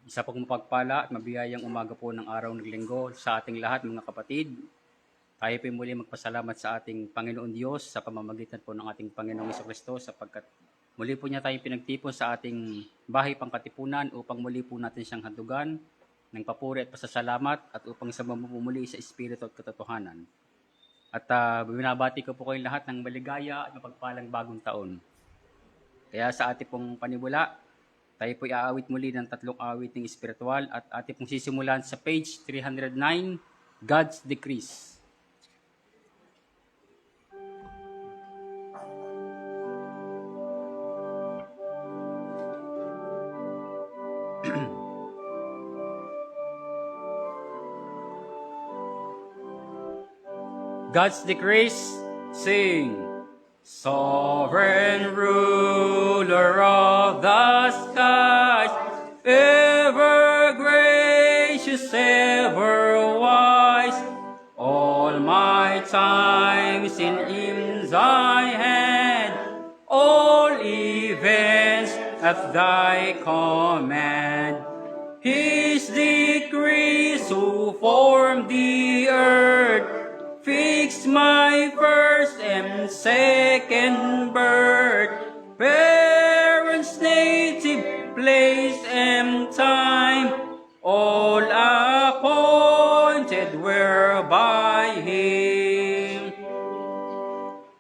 Isa pong mapagpala at mabiyayang umaga po ng araw ng linggo sa ating lahat mga kapatid. Tayo po muli magpasalamat sa ating Panginoon Diyos sa pamamagitan po ng ating Panginoong Jesucristo sapagkat muli po niya tayong pinagtipon sa ating bahay pangkatipunan upang muli po natin siyang handugan ng papuri at pasasalamat at upang sa mamumuli sa Espiritu at katotohanan. At binabati ko po kayong lahat ng maligaya at mapagpalang bagong taon. Kaya sa ating pong panibula, tayo po iaawit muli ng 3 awiting espiritual at ating pong sisimulan sa page 309, God's Decrees. God's Decrees, sing. Sovereign ruler of the skies, ever gracious, ever wise, all my times in thy hand, all events at thy command. His decrees who formed the earth, fix my first and second birth, parents' native place and time, all appointed were by him.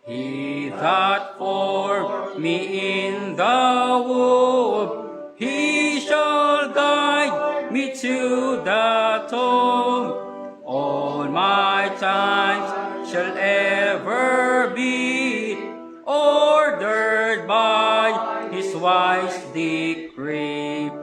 He that formed me in the womb, he shall guide me to the tomb. All my times shall ever be ordered by his wise decree.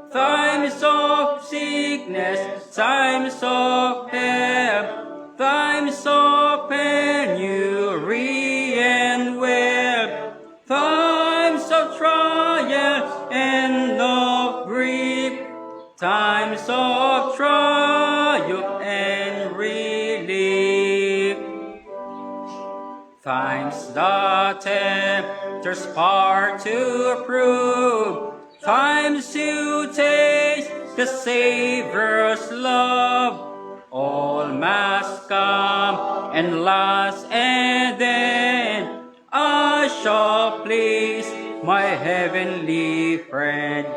Times of sickness, times of health, times of penury and wealth, times of trial and of grief, times of triumph and relief, times the tempter's power to prove, times to taste the Savior's love. All must come and last, and then I shall please my heavenly friend.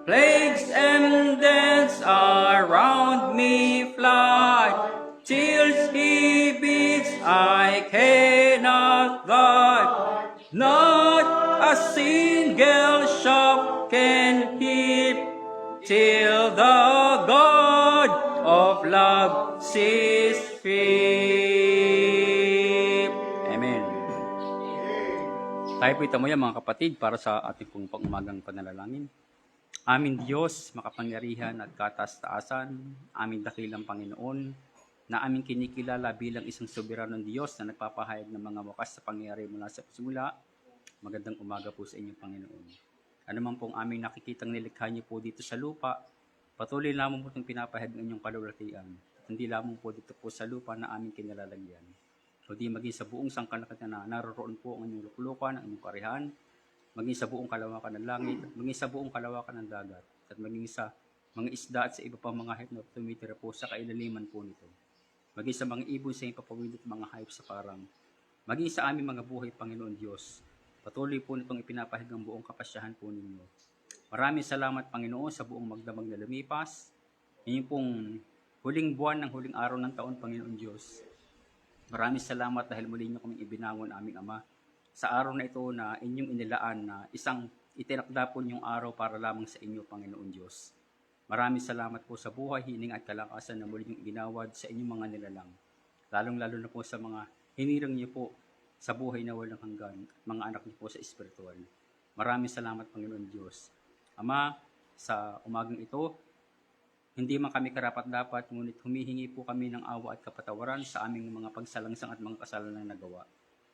Plagues and deaths around me fly, till he bids I cannot die. Not a single shock can hit, till the God of love sees fit. Amen. Tayo po ito mo yan mga kapatid para sa ating pong pang-umagang panalangin. Aming Diyos, makapangyarihan at kataas-taasan, aming dakilang Panginoon, na aming kinikilala bilang isang soberanong Diyos na nagpapahayag ng mga wakas sa pangyayari mula sa simula. Magandang umaga po sa inyo, Panginoon. Ano man pong aming nakikitang nilikha niyo po dito sa lupa, patuloy lamang po itong pinapahayag ng inyong kalulatian. Hindi lamang po dito po sa lupa na aming kinalalagyan, kundi maging sa buong sangkalakatan na naroroon po ang inyong luklukan, ang inyong karihan, maging sa buong kalawakan ng langit, at maging sa buong kalawakan ng dagat, at maging sa mga isda at sa iba pang mga hayop na tumitira po sa kailaliman po nito. Maging sa mga ibon sa ipapawid at mga hayop sa parang, maging sa aming mga buhay, Panginoon Diyos. Patuloy po nitong ipinapahig ang buong kapasyahan po ninyo. Maraming salamat, Panginoon, sa buong magdamag na lumipas. Inyong pong huling buwan ng huling araw ng taon, Panginoon Diyos. Maraming salamat dahil muli niyo kaming ibinangon, aming Ama, sa araw na ito na inyong inilaan na isang itinakda po niyong araw para lamang sa inyo, Panginoon Diyos. Maraming salamat po sa buhay, hining at kalakasan na muli niyong ginawad sa inyong mga nilalang. Lalong-lalo na po sa mga hinirang niyo po sa buhay na walang hanggan at mga anak niyo po sa espiritual. Maraming salamat, Panginoon Diyos. Ama, sa umagang ito, hindi man kami karapat-dapat, ngunit humihingi po kami ng awa at kapatawaran sa aming mga pagsalangsang at mga kasalanan na nagawa.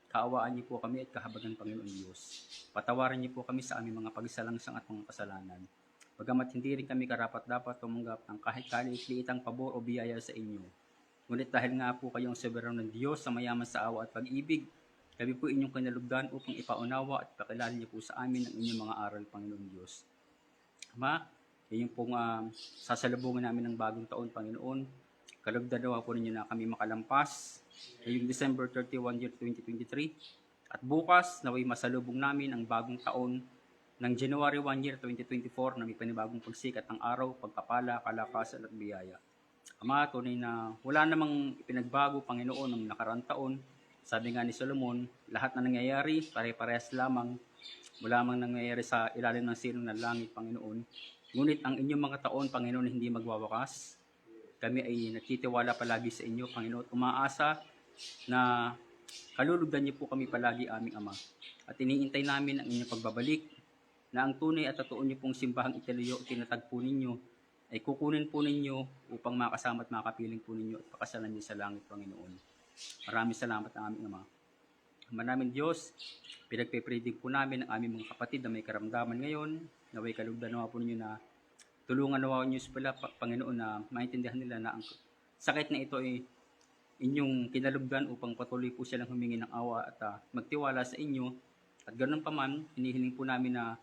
Kaawaan niyo po kami at kahabagan, Panginoon Diyos. Patawarin niyo po kami sa aming mga pagsalangsang at mga kasalanan. Bagamat hindi rin kami karapat-dapat tumanggap ng kahit kaliit-liitang pabor o biyaya sa inyo. Ngunit dahil nga po kayong soberano ng Diyos sa mayaman sa awa at pag-ibig, kami po inyong kinalugdan upang ipaunawa at pakilala niyo po sa amin ang inyong mga aral, Panginoon Diyos. Ama, Yan yung pong sasalubungin namin ng bagong taon, Panginoon. Kalugdan nawa po ninyo na kami makalampas ngayong December 31, year 2023. At bukas, naway masalubong namin ang bagong taon ng January 1, year 2024 na may panibagong pagsikat ng araw, pagpapala, kalakasan at biyaya. Ama, tunay na wala namang ipinagbago, Panginoon, ng nakaraang taon. Sabi nga ni Solomon, lahat na nangyayari, pare-parehas lamang. Wala mang nangyayari sa ilalim ng silong ng langit, Panginoon. Ngunit ang inyong mga taon, Panginoon, hindi magwawakas. Kami ay nagtitiwala palagi sa inyo, Panginoon. Umaasa na kalulugdan niyo po kami palagi, aming Ama. At iniintay namin ang inyong pagbabalik, na ang tunay at totoo niyo pong simbahang italayo at tinatagpo ninyo ay kukunin po ninyo upang makasama at makapiling po ninyo at pakasalan niyo sa langit, Panginoon. Maraming salamat ang aming Ama. Ama namin Diyos, pinagpe-pray din po namin ang aming mga kapatid na may karamdaman ngayon. Naway kalugdan nawa po ninyo na tulungan nawa niyo sila, Panginoon, na maintindihan nila na ang sakit na ito ay inyong kinalugdan upang patuloy po silang humingi ng awa at magtiwala sa inyo. At ganoon pa man, hinihiling po namin na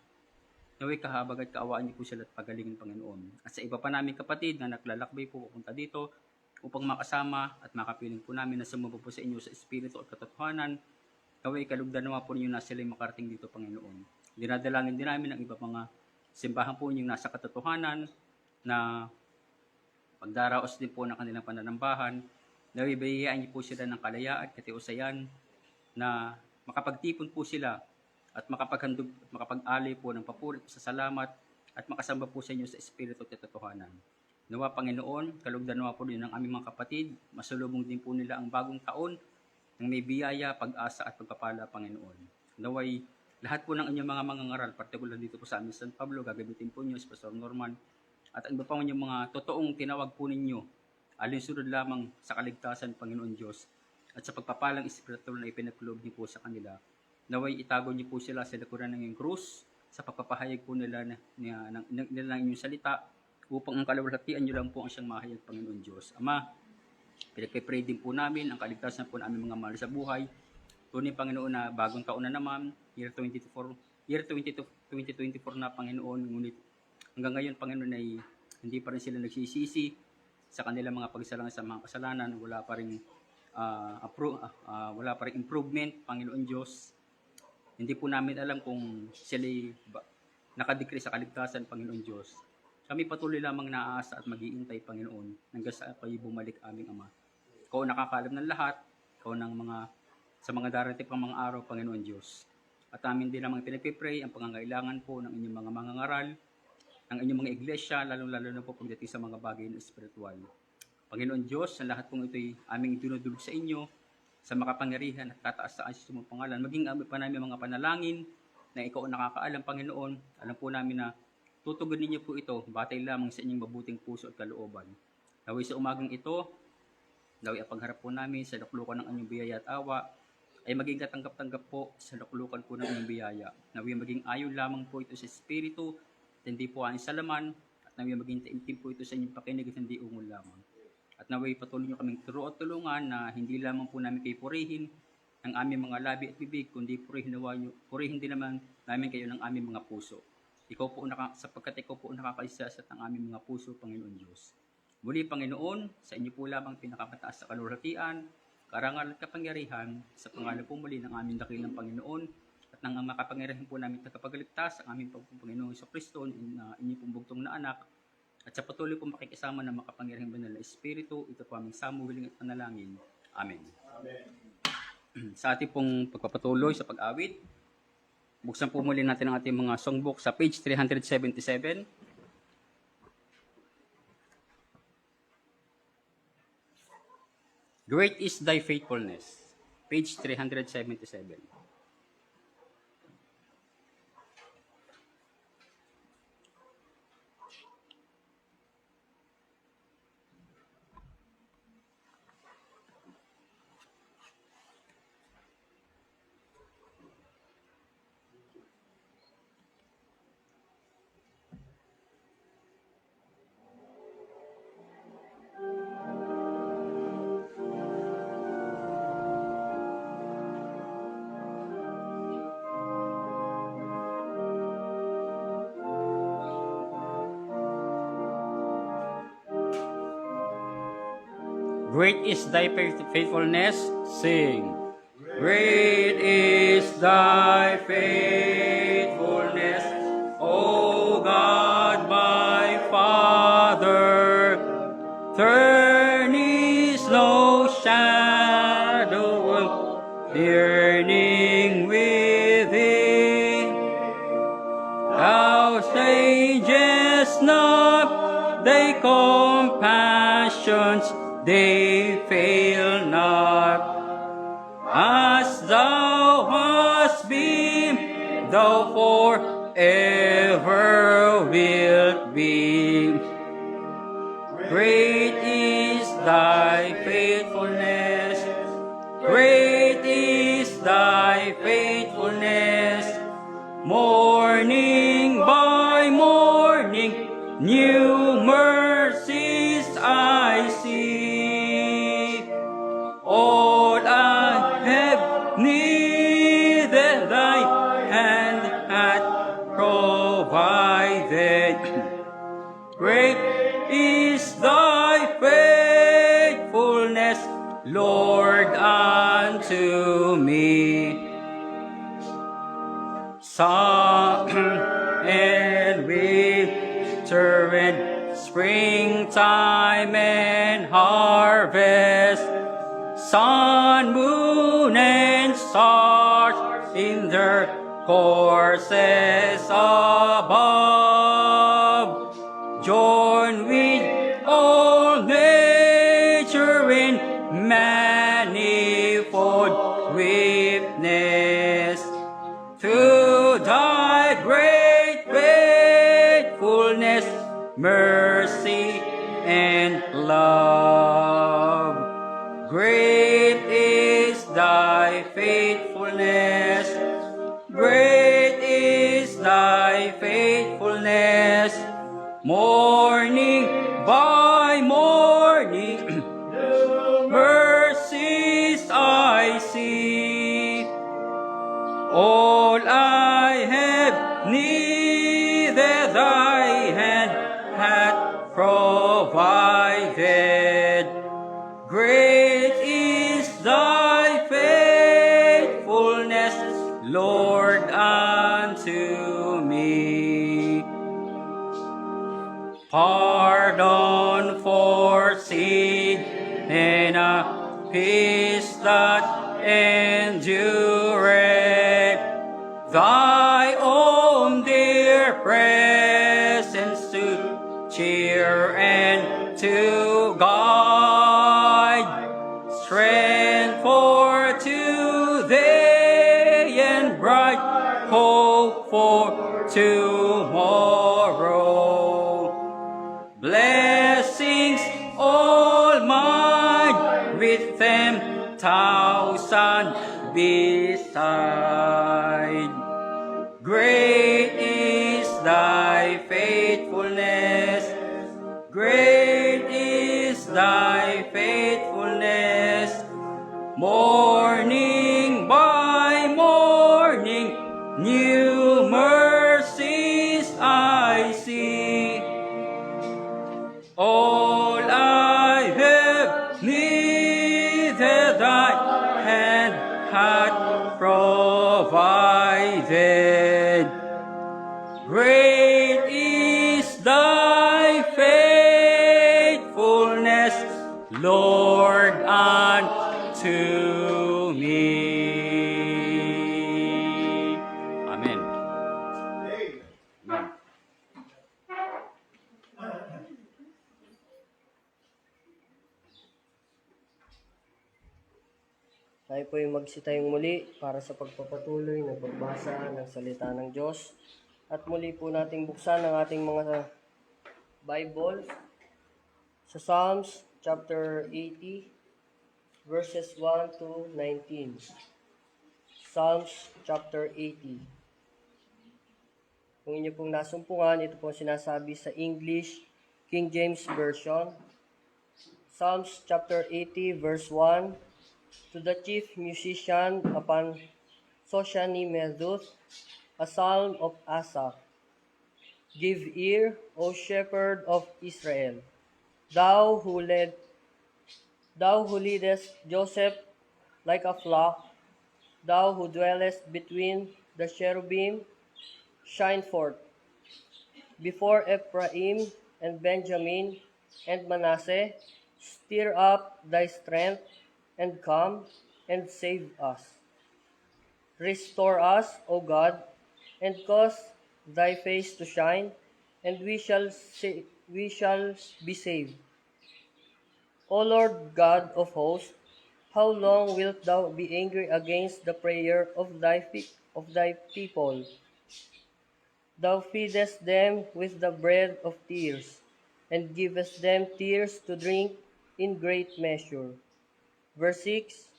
naway kahabag at kaawaan niyo po sila at pagalingin, Panginoon. At sa iba pa namin kapatid na naglalakbay po pupunta dito upang makasama at makapiling po namin na sumubok po sa inyo sa espiritu at katotohanan, naway kalugdan nawa po ninyo na sila makarating dito, Panginoon. Dinadalangin din namin ang iba mga simbahan po ninyong nasa katotohanan na pagdaraos din po ng kanilang pananambahan, nawibayaan niyo po sila ng kalayaan at katiusayan na makapagtipon po sila at makapaghandog at makapag-alay po ng papuri sa salamat at makasamba po sa inyo sa espiritu at katotohanan. Nawa, Panginoon, kalugdan nawa po din ng aming mga kapatid, masulubong din po nila ang bagong taon ng may biyaya, pag-asa at pagpapala, Panginoon. Naway lahat po ng inyong mga mangangaral, partikular dito po sa amin San Pablo, gagamitin po niyo si Pastor Norman at ang iba pa yung mga totoong tinawag po ninyo, alinsunod lamang sa kaligtasan, Panginoon Diyos, at sa pagpapalang espiritual na ipinagkulob niyo po sa kanila. Naway itago niyo po sila sa likuran ng krus sa pagpapahayag po nila ng inyong salita upang ang kalawalhatian niyo lang po ang siyang mahayag, Panginoon Diyos. Ama, pinagpipray din po namin ang kaligtasan po ng aming mga mahal sa buhay. Tunay, Panginoon, na bagong taon na naman, year 2024 na, Panginoon, ngunit hanggang ngayon, Panginoon, ay hindi pa rin sila nagsisisi sa kanilang mga pagsalang sa mga kasalanan, wala pa rin improvement, Panginoon Diyos. Hindi po namin alam kung sila nakadikri sa kaligtasan, Panginoon Diyos. Kami patuloy lamang naaasa at mag-iintay, Panginoon, hanggang sa kayo bumalik, aming Ama. Ikaw nakakaalam ng lahat, ikaw sa mga darating pang mga araw, Panginoon Diyos. At amin din namang pinagpipray ang pangangailangan po ng inyong mga mangangaral, ng inyong mga iglesia, lalong-lalo na po pagdating sa mga bagay na espiritual. Panginoon Diyos, ang lahat pong ito'y aming dinudulog sa inyo, sa makapangyarihan at kataas-taas sa mong pangalan. Maging pa namin mga panalangin na ikaw ang nakakaalam, Panginoon. Alam po namin na tutugunin niyo po ito, batay lamang sa inyong mabuting puso at kalooban. Naway sa umagang ito, naway ang pagharap po namin sa luklukan ng inyong biyaya at awa, ay maging katanggap-tanggap po sa luklukan po ng inyong biyaya. Naway maging ayon lamang po ito sa espiritu, at hindi po ayon sa laman, at naway maging taimtim po ito sa inyong pakinig at hindi ungol lamang. At naway patuloy niyo kaming turo at tulungan na hindi lamang po namin kayo purihin ng aming mga labi at bibig, kundi purihin din naman namin kayo ng aming mga puso. Sapagkat ikaw po nakakaisasat ng aming mga puso, Panginoon Diyos. Muli, Panginoon, sa inyo po lamang pinakamataas sa kalulatian, karangal at kapangyarihan, sa pangalan po muli ng aming dakilang Panginoon, at ng makapangyarihan po namin tagapagligtas, ang aming Panginoong Kristo, na inyong pong bugtong na anak, at sa patuloy po makikisama ng makapangyarihang banal na Espiritu, ito po aming samuhiling at panalangin. Amen. Amen. Sa ating pong pagpapatuloy sa pag-awit, buksan po muli natin ang ating mga songbook sa page 377. Great is thy faithfulness. Page 377. Great is thy faithfulness. Sing. Great is thy faithfulness, O God, my Father. Turn is no shadow yearning within. Thou changest not thy compassions, they fail not. As thou hast been, thou forever wilt be. Great is thy faithfulness, great is thy faithfulness. Morning by morning, new mercies I see. All I have needed, thy hand hath provided. Great is thy faithfulness, Lord, unto me. Summer and winter and springtime and harvest, sun, moon, and stars in their courses above, join with all nature in manifold witness to thy great faithfulness, mercy, and love. Great is thy faithfulness, great is thy faithfulness. Morning by morning, mercies I see. All I have needed, thy hand hath provided. Great is thy faithfulness, Lord, unto me. Pardon for sin and a peace that endureth. Thy own dear presence to cheer and to guide. Strength for today and bright hope for tomorrow. Blessings all mine with 10,000 beside. Great is thy faithfulness, great is thy faithfulness. Morning by morning, new mercies I see. All I have needed, thy hand hath provided. Great is thy faithfulness, Lord, unto me. Amen. Amen. Tayo po yung magsitayong muli para sa pagpapatuloy ng pagbasa ng salita ng Diyos. At muli po nating buksan ang ating mga Bible sa Psalms chapter 80, verses 1 to 19. Psalms chapter 80. Kung inyo pong nasumpungan, ito po sinasabi sa English King James Version. Psalms chapter 80, verse 1. To the chief musician upon Soshani-Meduth, a psalm of Asaph. Give ear, O shepherd of Israel, thou who Thou who leadest Joseph like a flock, thou who dwellest between the cherubim, shine forth before Ephraim and Benjamin and Manasseh. Stir up thy strength and come and save us. Restore us, O God, and cause thy face to shine, and we shall be saved. O Lord God of hosts, how long wilt thou be angry against the prayer of thy people? Thou feedest them with the bread of tears, and givest them tears to drink in great measure. Verse 6,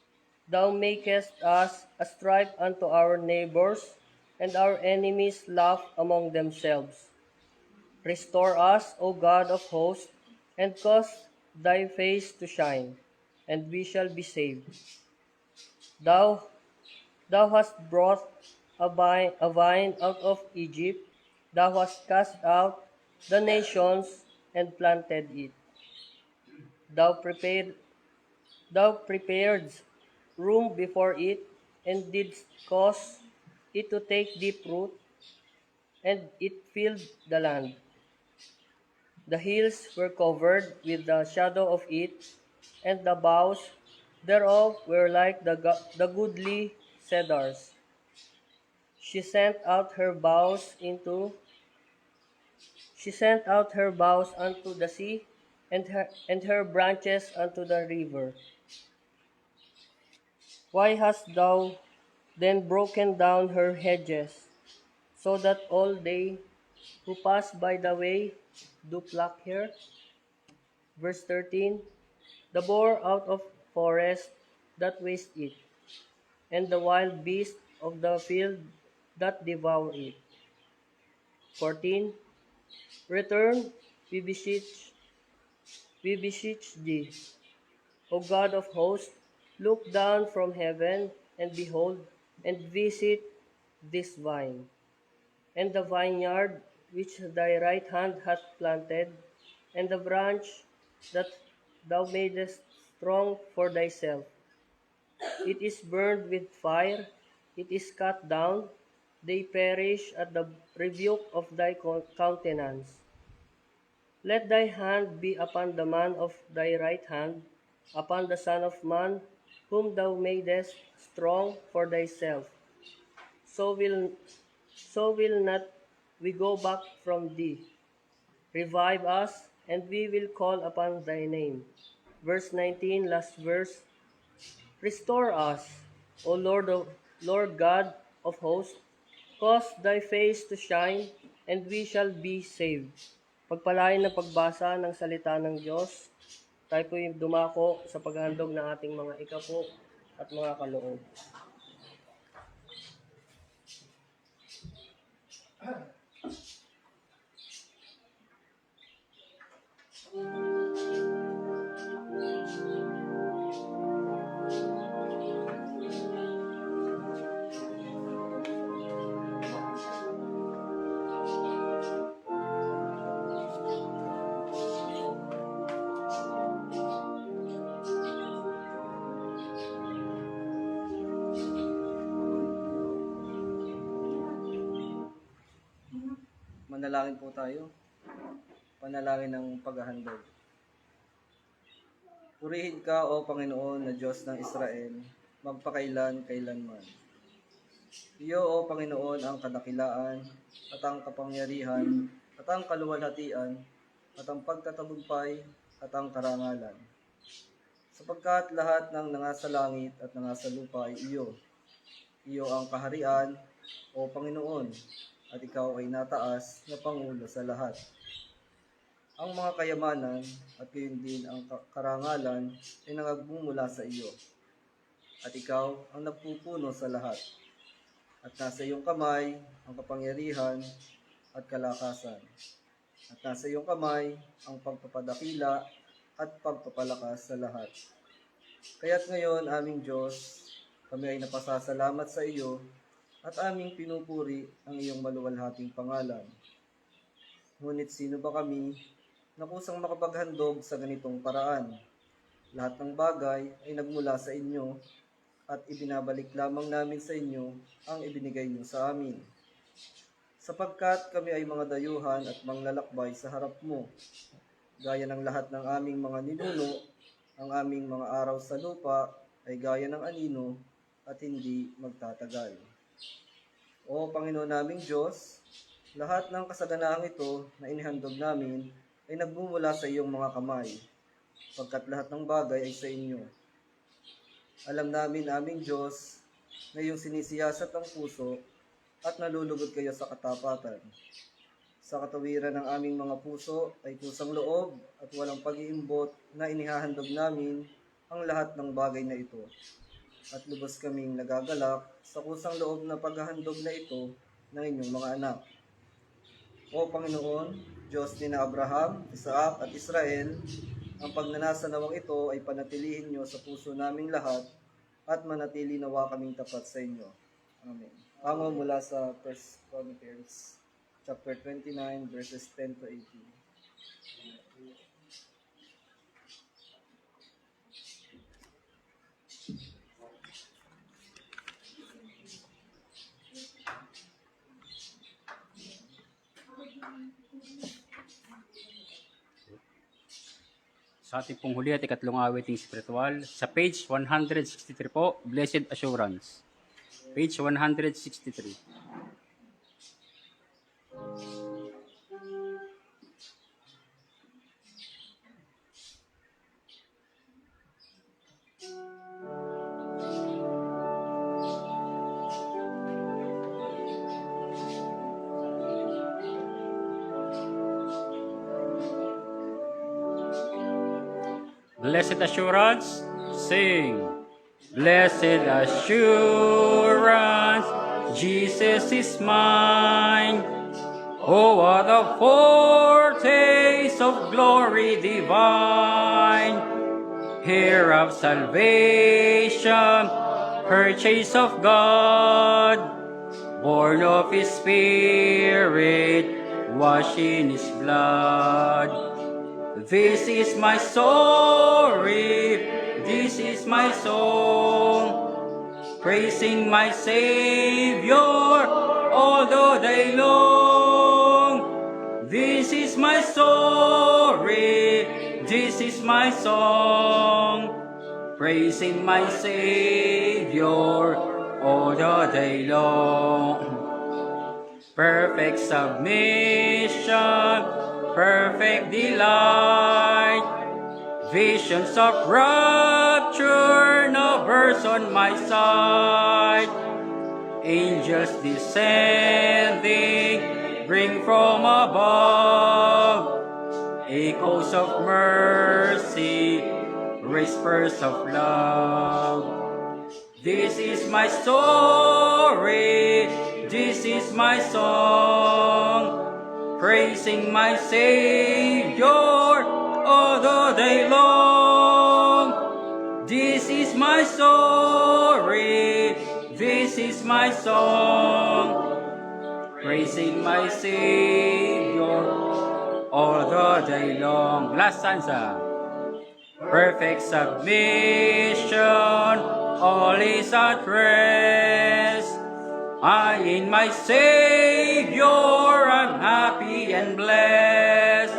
Thou makest us a strife unto our neighbors, and our enemies laugh among themselves. Restore us, O God of hosts, and cause thy face to shine, and we shall be saved. Thou, thou hast brought a vine out of Egypt. Thou hast cast out the nations and planted it. Thou prepared, thou prepared room before it, and didst cause it to take deep root, and it filled the land. The hills were covered with the shadow of it, and the boughs thereof were like the goodly cedars. She sent out her boughs unto the sea, and her branches unto the river. Why hast thou then broken down her hedges, so that all they who pass by the way do pluck her? Verse 13, The boar out of forest that waste it, and the wild beast of the field that devour it. 14, Return, we beseech thee, O God of hosts, look down from heaven, and behold, and visit this vine, and the vineyard which thy right hand hath planted, and the branch that thou madest strong for thyself. It is burned with fire, it is cut down, they perish at the rebuke of thy countenance. Let thy hand be upon the man of thy right hand, upon the Son of Man, whom thou madest strong for thyself. So will, so will not we go back from thee. Revive us, and we will call upon thy name. Verse 19, last verse. Restore us, O Lord God of hosts, cause thy face to shine, and we shall be saved. Pagpalain na pagbasa ng salita ng Diyos, tayo po yung dumako sa paghandog ng ating mga ikapo at mga kaloob. Manalangin po tayo. Panalangin ng paghahandog. Purihin ka, O Panginoon na Diyos ng Israel, magpakailan-kailanman. Iyo, O Panginoon, ang kadakilaan, at ang kapangyarihan, at ang kaluwalhatian, at ang pagtatagumpay, at ang karangalan. Sapagkat lahat ng nangasa langit at nangasa lupa ay iyo. Iyo ang kaharian, O Panginoon, at ikaw ay nataas na Pangulo sa lahat. Ang mga kayamanan at gayon din ang karangalan ay nangagmumula sa iyo. At ikaw ang nagpupuno sa lahat. At nasa iyong kamay ang kapangyarihan at kalakasan. At nasa iyong kamay ang pagpapadakila at pagpapalakas sa lahat. Kaya't ngayon, aming Diyos, kami ay napasasalamat sa iyo at aming pinupuri ang iyong maluwalhating pangalan. Ngunit sino ba kami na kusang makapaghandog sa ganitong paraan? Lahat ng bagay ay nagmula sa inyo at ibinabalik lamang namin sa inyo ang ibinigay niyo sa amin. Sapagkat kami ay mga dayuhan at manglalakbay sa harap mo, gaya ng lahat ng aming mga ninuno, ang aming mga araw sa lupa ay gaya ng anino at hindi magtatagal. O Panginoon naming Diyos, lahat ng kasaganahang ito na inihandog namin ay nagmumula sa iyong mga kamay, pagkat lahat ng bagay ay sa inyo. Alam namin, aming Diyos, na iyong sinisiyasat ang puso at nalulugod kayo sa katapatan. Sa katawiran ng aming mga puso ay kusang loob at walang pag-iimbot na inihahandog namin ang lahat ng bagay na ito. At lubos kaming nagagalak sa kusang loob na paghahandog na ito ng inyong mga anak. O Panginoon, Diyos ni na Abraham, Isaac at Israel, ang pagnanasa nawang ito ay panatilihin niyo sa puso naming lahat at manatili nawa kaming tapat sa inyo. Amen. Amo mula sa 1 Chronicles chapter 29 verses 10 to 18. Sa ating pong huli at ikatlong awiting spiritual, sa page 163 po, Blessed Assurance. Page 163. Blessed assurance, sing. Blessed assurance, Jesus is mine. Oh, what a foretaste of glory divine. Heir of salvation, purchase of God, born of His Spirit, washed in His blood. This is my story, this is my song, praising my Savior all the day long. This is my story, this is my song, praising my Savior all the day long. Perfect submission, perfect delight, visions of rapture now burst on my sight. Angels descending, bring from above, echoes of mercy, whispers of love. This is my story, this is my song, praising my Savior all the day long. This is my story, this is my song, praising my Savior all the day long. Last stanza. Perfect submission, all is at rest. I in my Savior am happy and blessed,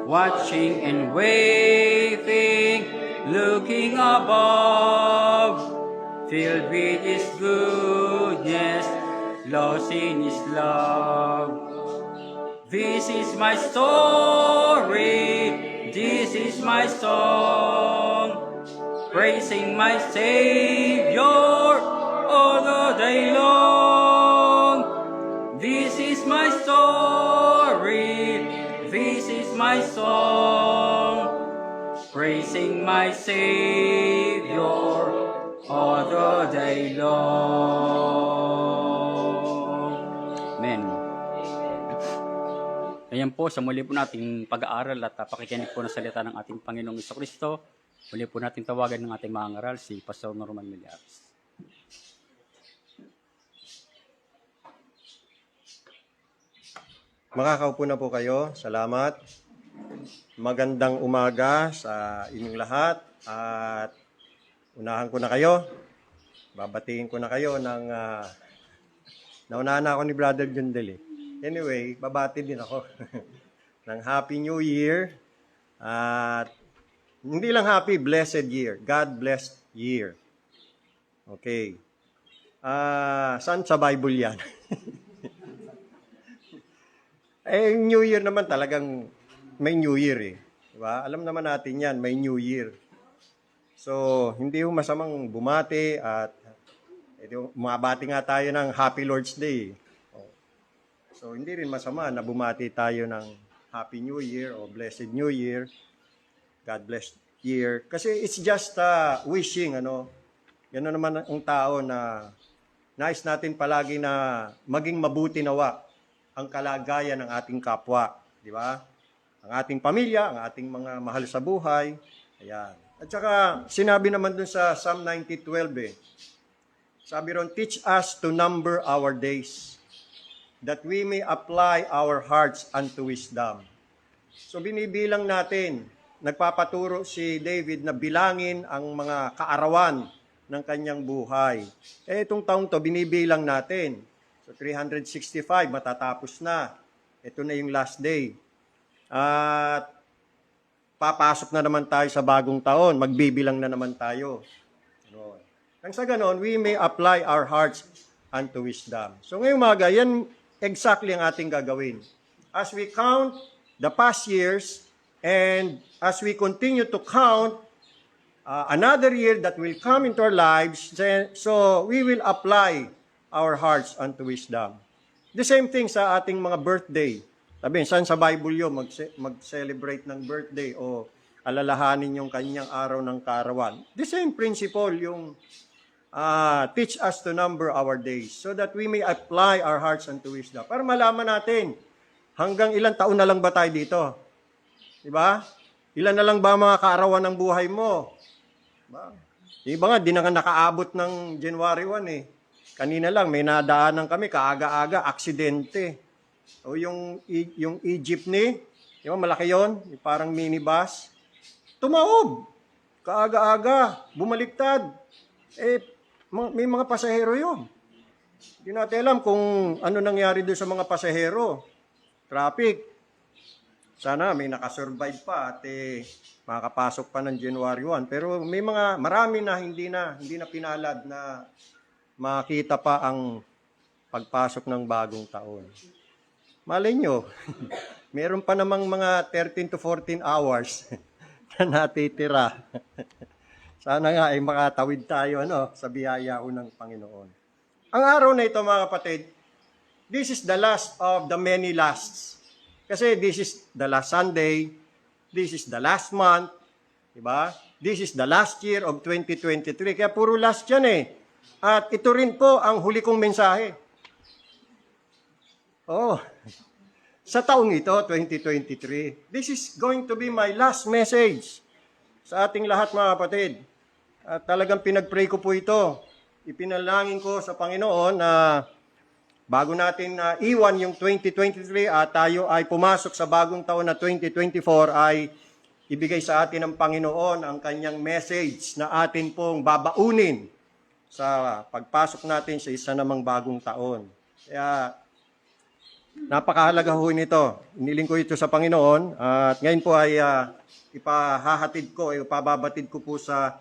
watching and waiting, looking above, filled with His goodness, lost in His love. This is my story, this is my song, praising my Savior all the day long. This is my story, this is my song, praising my Savior all the day long. Amen. Ayan po, sa muli po nating pag-aaral at pakikinig po ng salita ng ating Panginoong Jesucristo, muli po nating tawagan ng ating mga ngaral, si Pastor Norman Millares. Makakaupo na po kayo. Salamat. Magandang umaga sa inyong lahat at unahan ko na kayo. Babatiin ko na kayo ng naunahan na ako ni Brother Jundel. Anyway, babati din ako ng Happy New Year at hindi lang happy, blessed year. God blessed year. Okay. Saan sa Bible yan? New Year naman talagang may New Year eh. Diba? Alam naman natin yan, may New Year. So, hindi yung masamang bumati at mabati nga tayo ng Happy Lord's Day. So, hindi rin masama na bumati tayo ng Happy New Year o Blessed New Year. God bless year. Kasi it's just wishing, ano. Yan naman ang tao na nais natin palagi na maging mabuti nawa ang kalagayan ng ating kapwa, di ba? Ang ating pamilya, ang ating mga mahal sa buhay. Ayan. At saka, sinabi naman dun sa Psalm 90:12 sabi ron, teach us to number our days, that we may apply our hearts unto wisdom. So, binibilang natin, nagpapaturo si David na bilangin ang mga kaarawan ng kanyang buhay. Itong taong to, binibilang natin. So, 365, matatapos na. Ito na yung last day. At papasok na naman tayo sa bagong taon. Magbibilang na naman tayo. Nang sa ganon, we may apply our hearts unto wisdom. So, ngayong umaga, yan exactly ang ating gagawin. As we count the past years, and as we continue to count another year that will come into our lives, so we will apply our hearts unto wisdom. The same thing sa ating mga birthday. Sabi, saan sa Bible yun mag-celebrate ng birthday o alalahanin yung kanyang araw ng kaarawan. The same principle yung teach us to number our days so that we may apply our hearts unto wisdom. Para malaman natin hanggang ilang taon na lang ba tayo dito. Diba? Ilan na lang ba mga kaarawan ng buhay mo? Diba? Iba nga, di na nga nakaabot ng January 1 eh. Kanina lang, may nadaanan kami, kaaga-aga, aksidente. O yung Egypt di ba, malaki yun, parang minibus. Tumaob, kaaga-aga, bumaliktad. May mga pasahero yun. Hindi natin alam kung ano nangyari doon sa mga pasahero. Traffic. Sana may nakasurvive pa at makakapasok pa ng January 1. Pero may marami na hindi na pinalad na makita pa ang pagpasok ng bagong taon. Malay nyo, meron pa namang mga 13 to 14 hours na natitira. Sana nga ay makatawid tayo sa biyaya ng Panginoon. Ang araw na ito mga kapatid, this is the last of the many lasts. Kasi this is the last Sunday, this is the last month, diba? This is the last year of 2023. Kaya puro last yan eh. At ito rin po ang huli kong mensahe. Sa taong ito, 2023, this is going to be my last message sa ating lahat mga kapatid. At talagang pinag-pray ko po ito. Ipinalangin ko sa Panginoon na bago natin iwan yung 2023 at tayo ay pumasok sa bagong taon na 2024 ay ibigay sa atin ng Panginoon ang kanyang message na atin pong babaunin sa pagpasok natin sa isa namang bagong taon. Kaya napakahalaga ho nito. Iniling ko ito sa Panginoon at ngayon po ay ipababatid ko po sa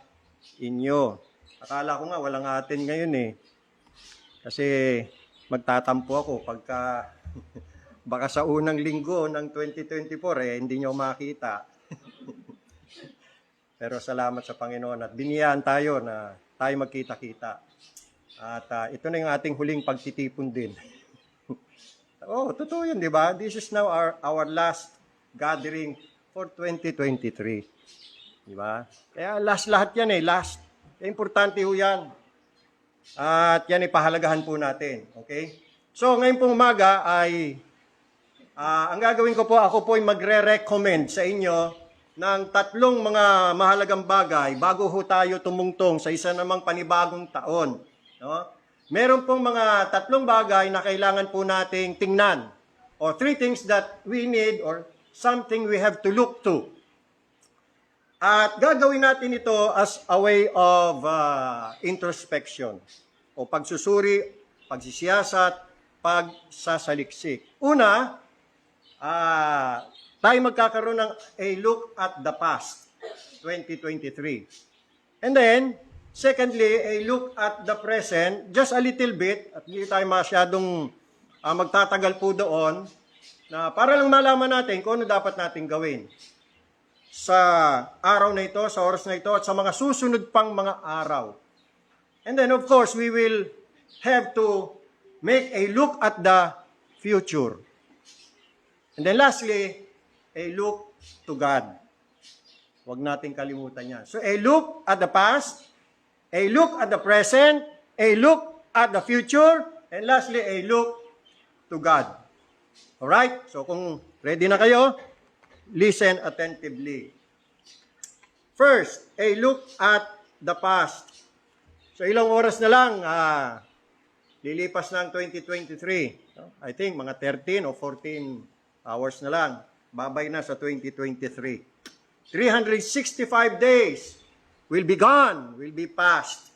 inyo. Akala ko nga walang atin ngayon eh. Kasi magtatampo ako pagka baka sa unang linggo ng 2024 hindi nyo makita. Pero salamat sa Panginoon at biniyaan tayo na tayo magkita-kita. At ito na yung ating huling pagtitipon din. Totoo yun, di ba? This is now our last gathering for 2023. Di ba? Kaya last lahat yan eh, last. Kaya importante ho yan. At yan ipahalagahan po natin. Okay? So, ngayon pong umaga ay, ang gagawin ko po, ako po ay magre-recommend sa inyo ng tatlong mga mahalagang bagay bago ho tayo tumungtong sa isa namang panibagong taon. No? Meron pong mga tatlong bagay na kailangan po nating tingnan. Or three things that we need or something we have to look to. At gagawin natin ito as a way of introspection o pagsusuri, pagsisiyasat, pagsasaliksik. Una, tayo magkakaroon ng a look at the past, 2023. And then, secondly, a look at the present, just a little bit, at hindi tayo masyadong magtatagal po doon, na para lang malaman natin kung ano dapat natin gawin sa araw na ito, sa oras na ito, at sa mga susunod pang mga araw. And then, of course, we will have to make a look at the future. And then lastly, a look to God. Huwag natin kalimutan yan. So, a look at the past, a look at the present, a look at the future, and lastly, a look to God. Alright? So, kung ready na kayo, listen attentively. First, a look at the past. So, ilang oras na lang, lilipas na ang 2023. I think mga 13 o 14 hours na lang. Babay na sa 2023. 365 days will be gone, will be past.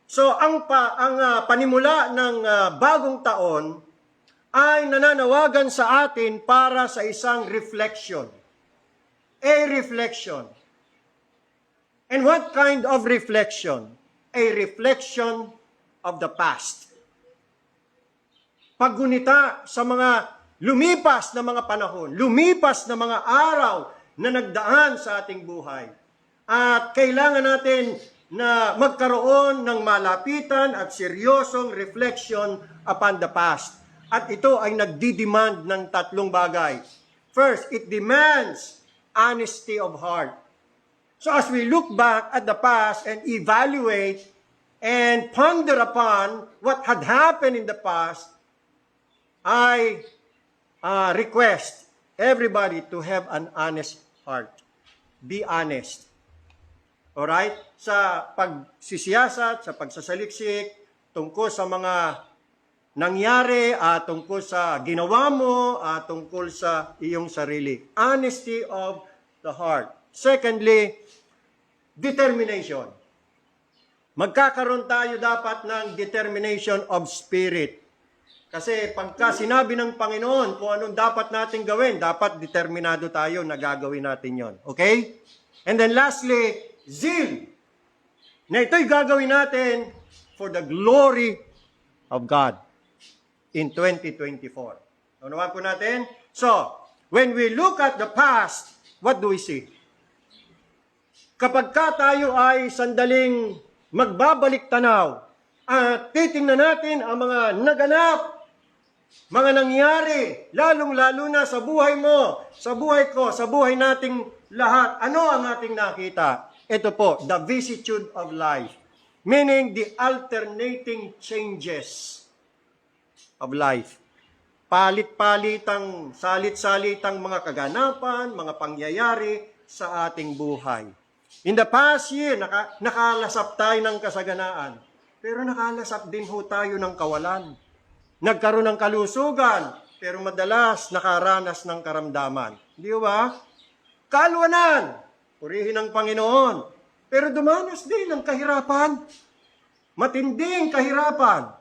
So, ang panimula ng bagong taon ay nananawagan sa atin para sa isang reflection. A reflection. And what kind of reflection? A reflection of the past. Paggunita sa mga lumipas na mga panahon, lumipas na mga araw na nagdaan sa ating buhay. At kailangan natin na magkaroon ng malapitan at seryosong reflection upon the past. At ito ay nagdi-demand ng tatlong bagay. First, it demands honesty of heart. So as we look back at the past and evaluate and ponder upon what had happened in the past, I request everybody to have an honest heart. Be honest. Alright? Sa pagsisiyasat, sa pagsasaliksik, tungkol sa mga nangyari, tungkol sa ginawa mo, tungkol sa iyong sarili. Honesty of the heart. Secondly, determination. Magkakaroon tayo dapat ng determination of spirit. Kasi pagka sinabi ng Panginoon kung anong dapat natin gawin, dapat determinado tayo na gagawin natin yon. Okay? And then lastly, zeal. Na ito'y gagawin natin for the glory of God in 2024. Unawan po natin? So, when we look at the past, what do we see? Kapag ka tayo ay sandaling magbabalik tanaw at titingnan natin ang mga naganap, mga nangyari, lalong-lalo na sa buhay mo, sa buhay ko, sa buhay nating lahat, ano ang ating nakita? Ito po, the vicissitude of life. Meaning the alternating changes of life. Palit-palitang, salit-salitang mga kaganapan, mga pangyayari sa ating buhay. In the past year, nakalasap tayo ng kasaganaan. Pero nakalasap din ho tayo ng kawalan. Nagkaroon ng kalusugan, pero madalas nakaranas ng karamdaman. Di ba? Kalwanan, purihin ng Panginoon. Pero dumanas din ng kahirapan. Matinding kahirapan.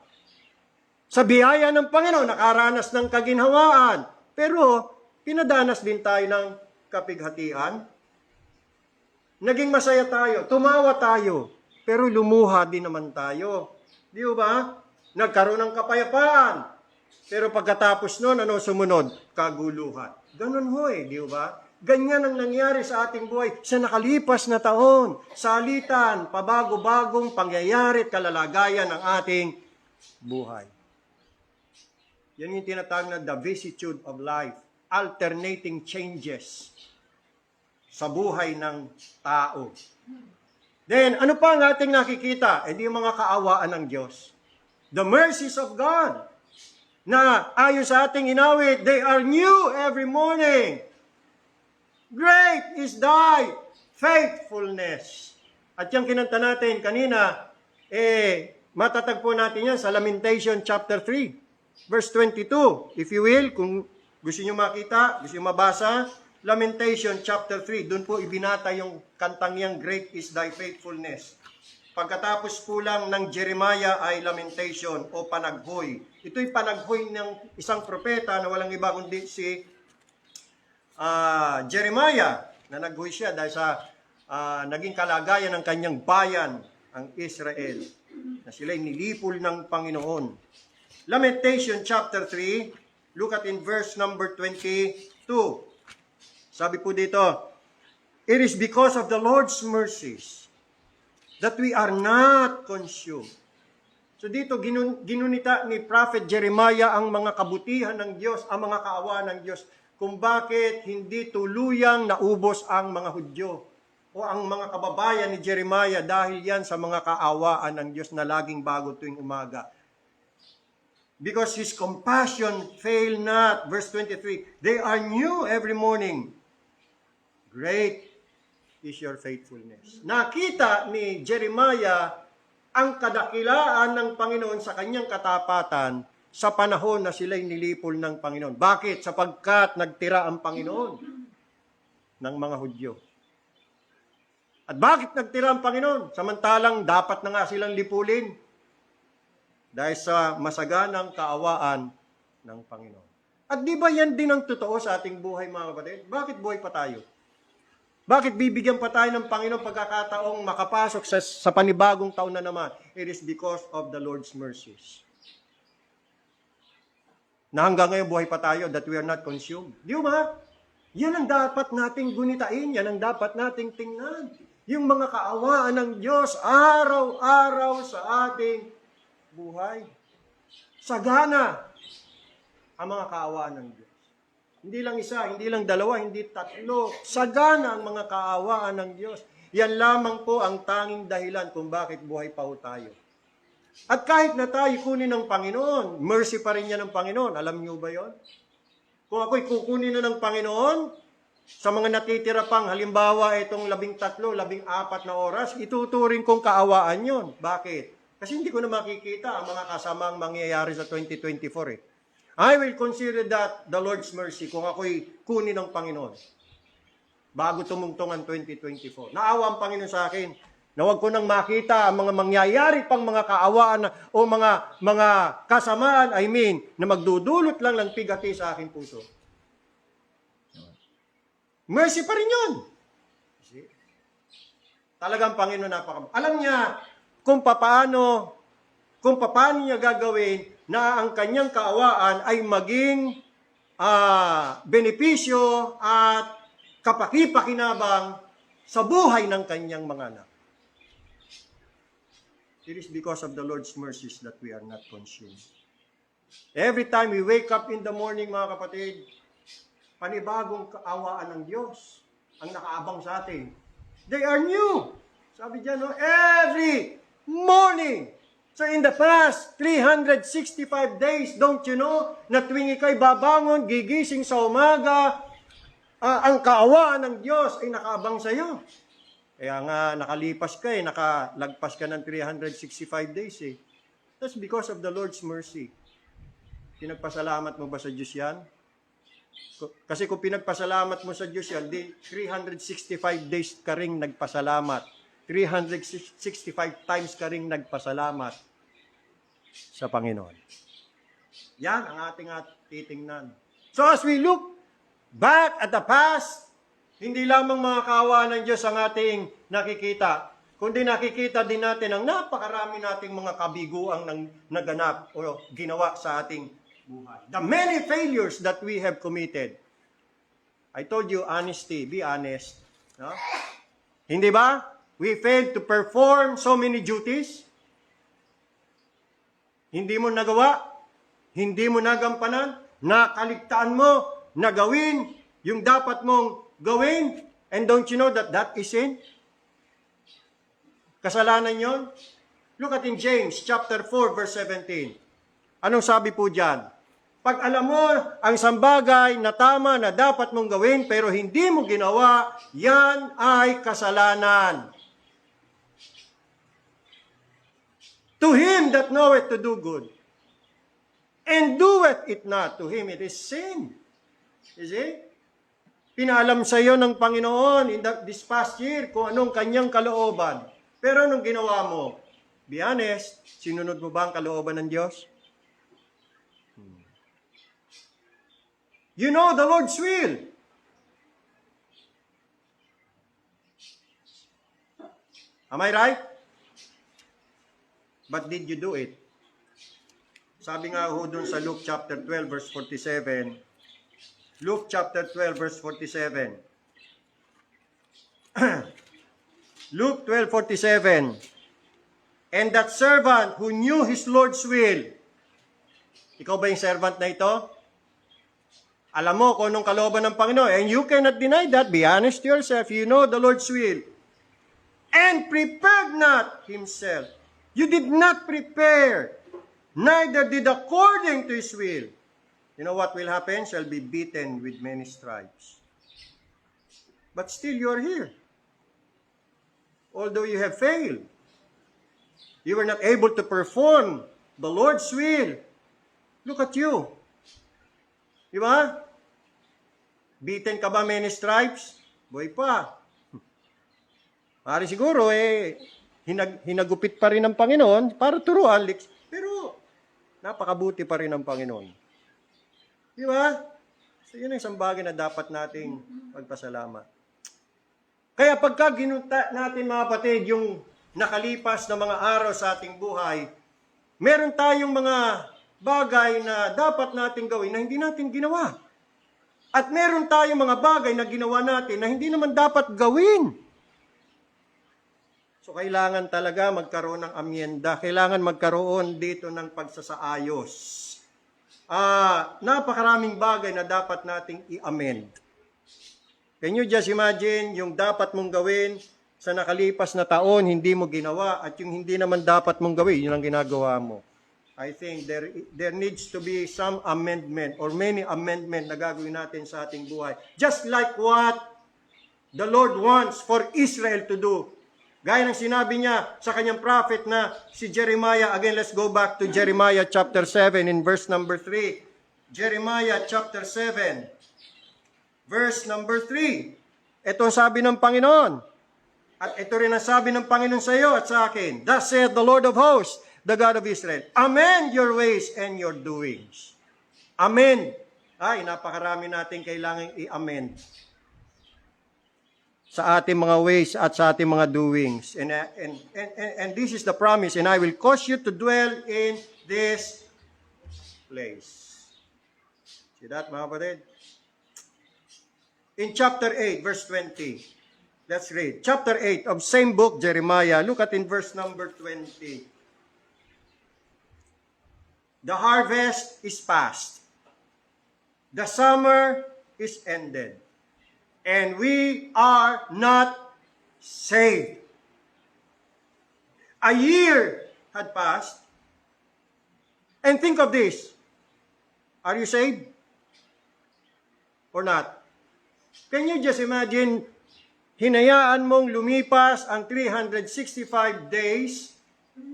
Sa biyaya ng Panginoon, nakaranas ng kaginhawaan. Pero pinadanas din tayo ng kapighatian. Naging masaya tayo, tumawa tayo, pero lumuha din naman tayo. Di ba? Nagkaroon ng kapayapaan. Pero pagkatapos nun, ano sumunod? Kaguluhan. Ganun ho di ba? Ganyan ang nangyari sa ating buhay sa nakalipas na taon. Salitan, pabago-bagong pangyayari at kalalagayan ng ating buhay. Yan yung tinatawag na the vicissitude of life. Alternating changes sa buhay ng tao. Then, ano pa ang ating nakikita? Di yung mga kaawaan ng Diyos. The mercies of God. Na ayon sa ating inawit, they are new every morning. Great is thy faithfulness. At yung kinanta natin kanina, matatagpo natin yan sa Lamentation chapter 3, verse 22. If you will, kung gusto nyo makita, gusto nyo mabasa, Lamentation chapter 3, doon po ibinata yung kantang yang Great is Thy Faithfulness. Pagkatapos po lang ng Jeremiah ay lamentation o panaghoy. Ito'y panaghoy ng isang propeta na walang iba kundi si Jeremiah, na naghoy siya dahil sa naging kalagayan ng kanyang bayan, ang Israel, na sila'y nilipol ng Panginoon. Lamentation chapter 3, look at in verse number 22. Sabi po dito, it is because of the Lord's mercies that we are not consumed. So dito, ginunita ni Prophet Jeremiah ang mga kabutihan ng Diyos, ang mga kaawaan ng Diyos, kung bakit hindi tuluyang naubos ang mga Hudyo o ang mga kababayan ni Jeremiah dahil yan sa mga kaawaan ng Diyos na laging bago tuwing umaga. Because His compassion fail not. Verse 23, they are new every morning. Great is your faithfulness. Nakita ni Jeremiah ang kadakilaan ng Panginoon sa kanyang katapatan sa panahon na sila'y nilipol ng Panginoon. Bakit? Sapagkat nagtira ang Panginoon ng mga Hudyo. At bakit nagtira ang Panginoon? Samantalang dapat na nga silang lipulin dahil sa masaganang kaawaan ng Panginoon. At di ba yan din ang totoo sa ating buhay, mga kapatid? Bakit buhay pa tayo? Bakit bibigyan pa tayo ng Panginoon pagkakataong makapasok sa panibagong taon na naman? It is because of the Lord's mercies. Na hanggang ngayon buhay pa tayo that we are not consumed. Di ba? Yan ang dapat nating gunitain, yan ang dapat nating tingnan. Yung mga kaawaan ng Diyos araw-araw sa ating buhay. Sagana ang mga kaawaan ng Diyos. Hindi lang isa, hindi lang dalawa, hindi tatlo. Sagana ang mga kaawaan ng Diyos. Yan lamang po ang tanging dahilan kung bakit buhay pa ho tayo. At kahit na tayo kunin ng Panginoon, mercy pa rin yan ng Panginoon. Alam niyo ba yon? Kung ako'y kukunin na ng Panginoon, sa mga natitira pang, halimbawa itong 13, 14 na oras, ituturing kong kaawaan yon. Bakit? Kasi hindi ko na makikita ang mga kasamang mangyayari sa 2024 eh. I will consider that the Lord's mercy kung ako'y kunin ng Panginoon bago tumungtong ang 2024. Naawa ang Panginoon sa akin na huwag ko nang makita ang mga mangyayari pang mga kaawaan o mga kasamaan, na magdudulot lang ng pigati sa aking puso. Mercy pa rin yun. Talagang Panginoon alam niya kung paano niya gagawin na ang kanyang kaawaan ay maging benepisyo at kapaki-pakinabang sa buhay ng kanyang mga anak. It is because of the Lord's mercies that we are not consumed. Every time we wake up in the morning, mga kapatid, panibagong kaawaan ng Diyos ang nakaabang sa atin. They are new. Sabi dyan, no? Every morning. So in the past 365 days, don't you know, na tuwing ika'y babangon, gigising sa umaga, ang kaawaan ng Diyos ay nakaabang sa iyo. Kaya nga nakalipas ka nakalagpas ka ng 365 days eh. That's because of the Lord's mercy. Pinagpasalamat mo ba sa Diyos yan? Kasi kung pinagpasalamat mo sa Diyos yan, 365 days ka ring nagpasalamat. 365 times ka ring nagpasalamat sa Panginoon. Yan ang ating titingnan. So as we look back at the past, hindi lamang mga kaawaan ng Diyos ang ating nakikita, kundi nakikita din natin ang napakarami nating mga kabiguang naganap o ginawa sa ating buhay. The many failures that we have committed. I told you, honesty, be honest. No? Hindi ba? We failed to perform so many duties. Hindi mo nagawa, hindi mo nagampanan, nakaligtaan mo na gawin yung dapat mong gawin. And don't you know that that is sin? Kasalanan yon. Look at in James chapter 4 verse 17. Anong sabi po dyan? Pag alam mo ang isang bagay na tama na dapat mong gawin pero hindi mo ginawa, yan ay kasalanan. To him that knoweth to do good, and doeth it not, to him it is sin. You see? Pinaalam sa iyo ng Panginoon this past year kung anong kanyang kalooban. Pero anong ginawa mo? Be honest, sinunod mo ba ang kalooban ng Diyos? You know the Lord's will. Am I right? But did you do it? Sabi nga ho dun sa Luke chapter 12 verse 47. Luke chapter 12 verse 47. Luke 12:47. And that servant who knew his Lord's will. Ikaw ba yung servant na ito? Alam mo kung anong kalooban ng Panginoon. And you cannot deny that. Be honest to yourself. You know the Lord's will. And prepared not himself. You did not prepare. Neither did according to his will. You know what will happen? Shall be beaten with many stripes. But still you are here. Although you have failed. You were not able to perform the Lord's will. Look at you. Di ba? Beaten ka ba many stripes? Boy pa. Pari siguro hinagupit pa rin ng Panginoon para turuan. Pero napakabuti pa rin ng Panginoon. Di ba? So yun ang isang bagay na dapat nating magpasalamat. Kaya pagka ginunta natin mga kapatid yung nakalipas na mga araw sa ating buhay, meron tayong mga bagay na dapat natin gawin na hindi natin ginawa. At meron tayong mga bagay na ginawa natin na hindi naman dapat gawin. So kailangan talaga magkaroon ng amyenda. Kailangan magkaroon dito ng pagsasaayos. Napakaraming bagay na dapat nating i-amend. Can you just imagine yung dapat mong gawin sa nakalipas na taon, hindi mo ginawa, at yung hindi naman dapat mong gawin, yun ang ginagawa mo. I think there needs to be some amendment or many amendment na gagawin natin sa ating buhay. Just like what the Lord wants for Israel to do. Gaya ng sinabi niya sa kanyang prophet na si Jeremiah. Again, let's go back to Jeremiah chapter 7 in verse number 3. Jeremiah chapter 7, verse number 3. Ito ang sabi ng Panginoon. At ito rin ang sabi ng Panginoon sa iyo at sa akin. Thus saith the Lord of hosts, the God of Israel, amend your ways and your doings. Amen. Ay, napakarami natin kailangan i-amend sa ating mga ways at sa ating mga doings. And this is the promise, and I will cause you to dwell in this place. See that, mga kapatid? In chapter 8, verse 20, let's read. Chapter 8 of same book, Jeremiah. Look at in verse number 20. The harvest is past. The summer is ended. And we are not saved. A year had passed. And think of this. Are you saved? Or not? Can you just imagine, hinayaan mong lumipas ang 365 days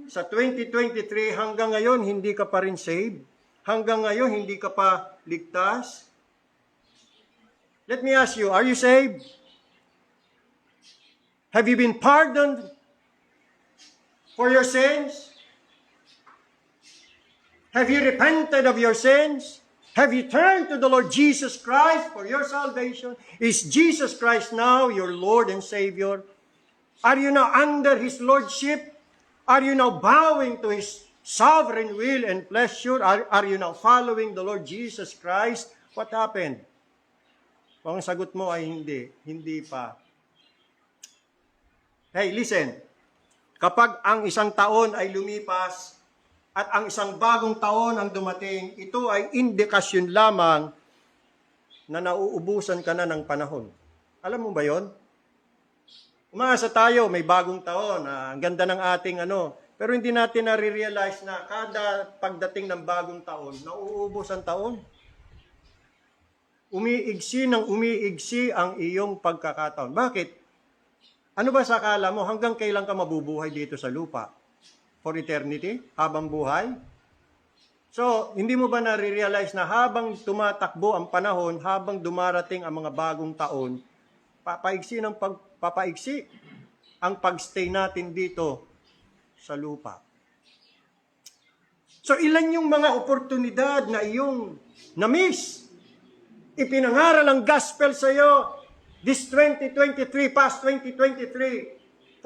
sa 2023 hanggang ngayon hindi ka pa rin saved? Hanggang ngayon hindi ka pa ligtas? Let me ask you, are you saved? Have you been pardoned for your sins? Have you repented of your sins? Have you turned to the Lord Jesus Christ for your salvation? Is Jesus Christ now your Lord and Savior? Are you now under His Lordship? Are you now bowing to His sovereign will and pleasure? Are you now following the Lord Jesus Christ? What happened? Kung ang sagot mo ay hindi pa. Hey, listen. Kapag ang isang taon ay lumipas at ang isang bagong taon ang dumating, ito ay indikasyon lamang na nauubusan ka na ng panahon. Alam mo ba yon? Umaasa tayo, may bagong taon. Ang ganda ng ating pero hindi natin nare-realize na kada pagdating ng bagong taon, nauubos ang taon. Umiigsi ang iyong pagkakataon. Bakit? Ano ba sa akala mo? Hanggang kailan ka mabubuhay dito sa lupa? For eternity? Habang buhay? So, hindi mo ba nare-realize na habang tumatakbo ang panahon, habang dumarating ang mga bagong taon, papaigsi ang pagstay natin dito sa lupa. So, ilan yung mga oportunidad na iyong na-miss? Ipinangaral ang gospel sa iyo this 2023, past 2023,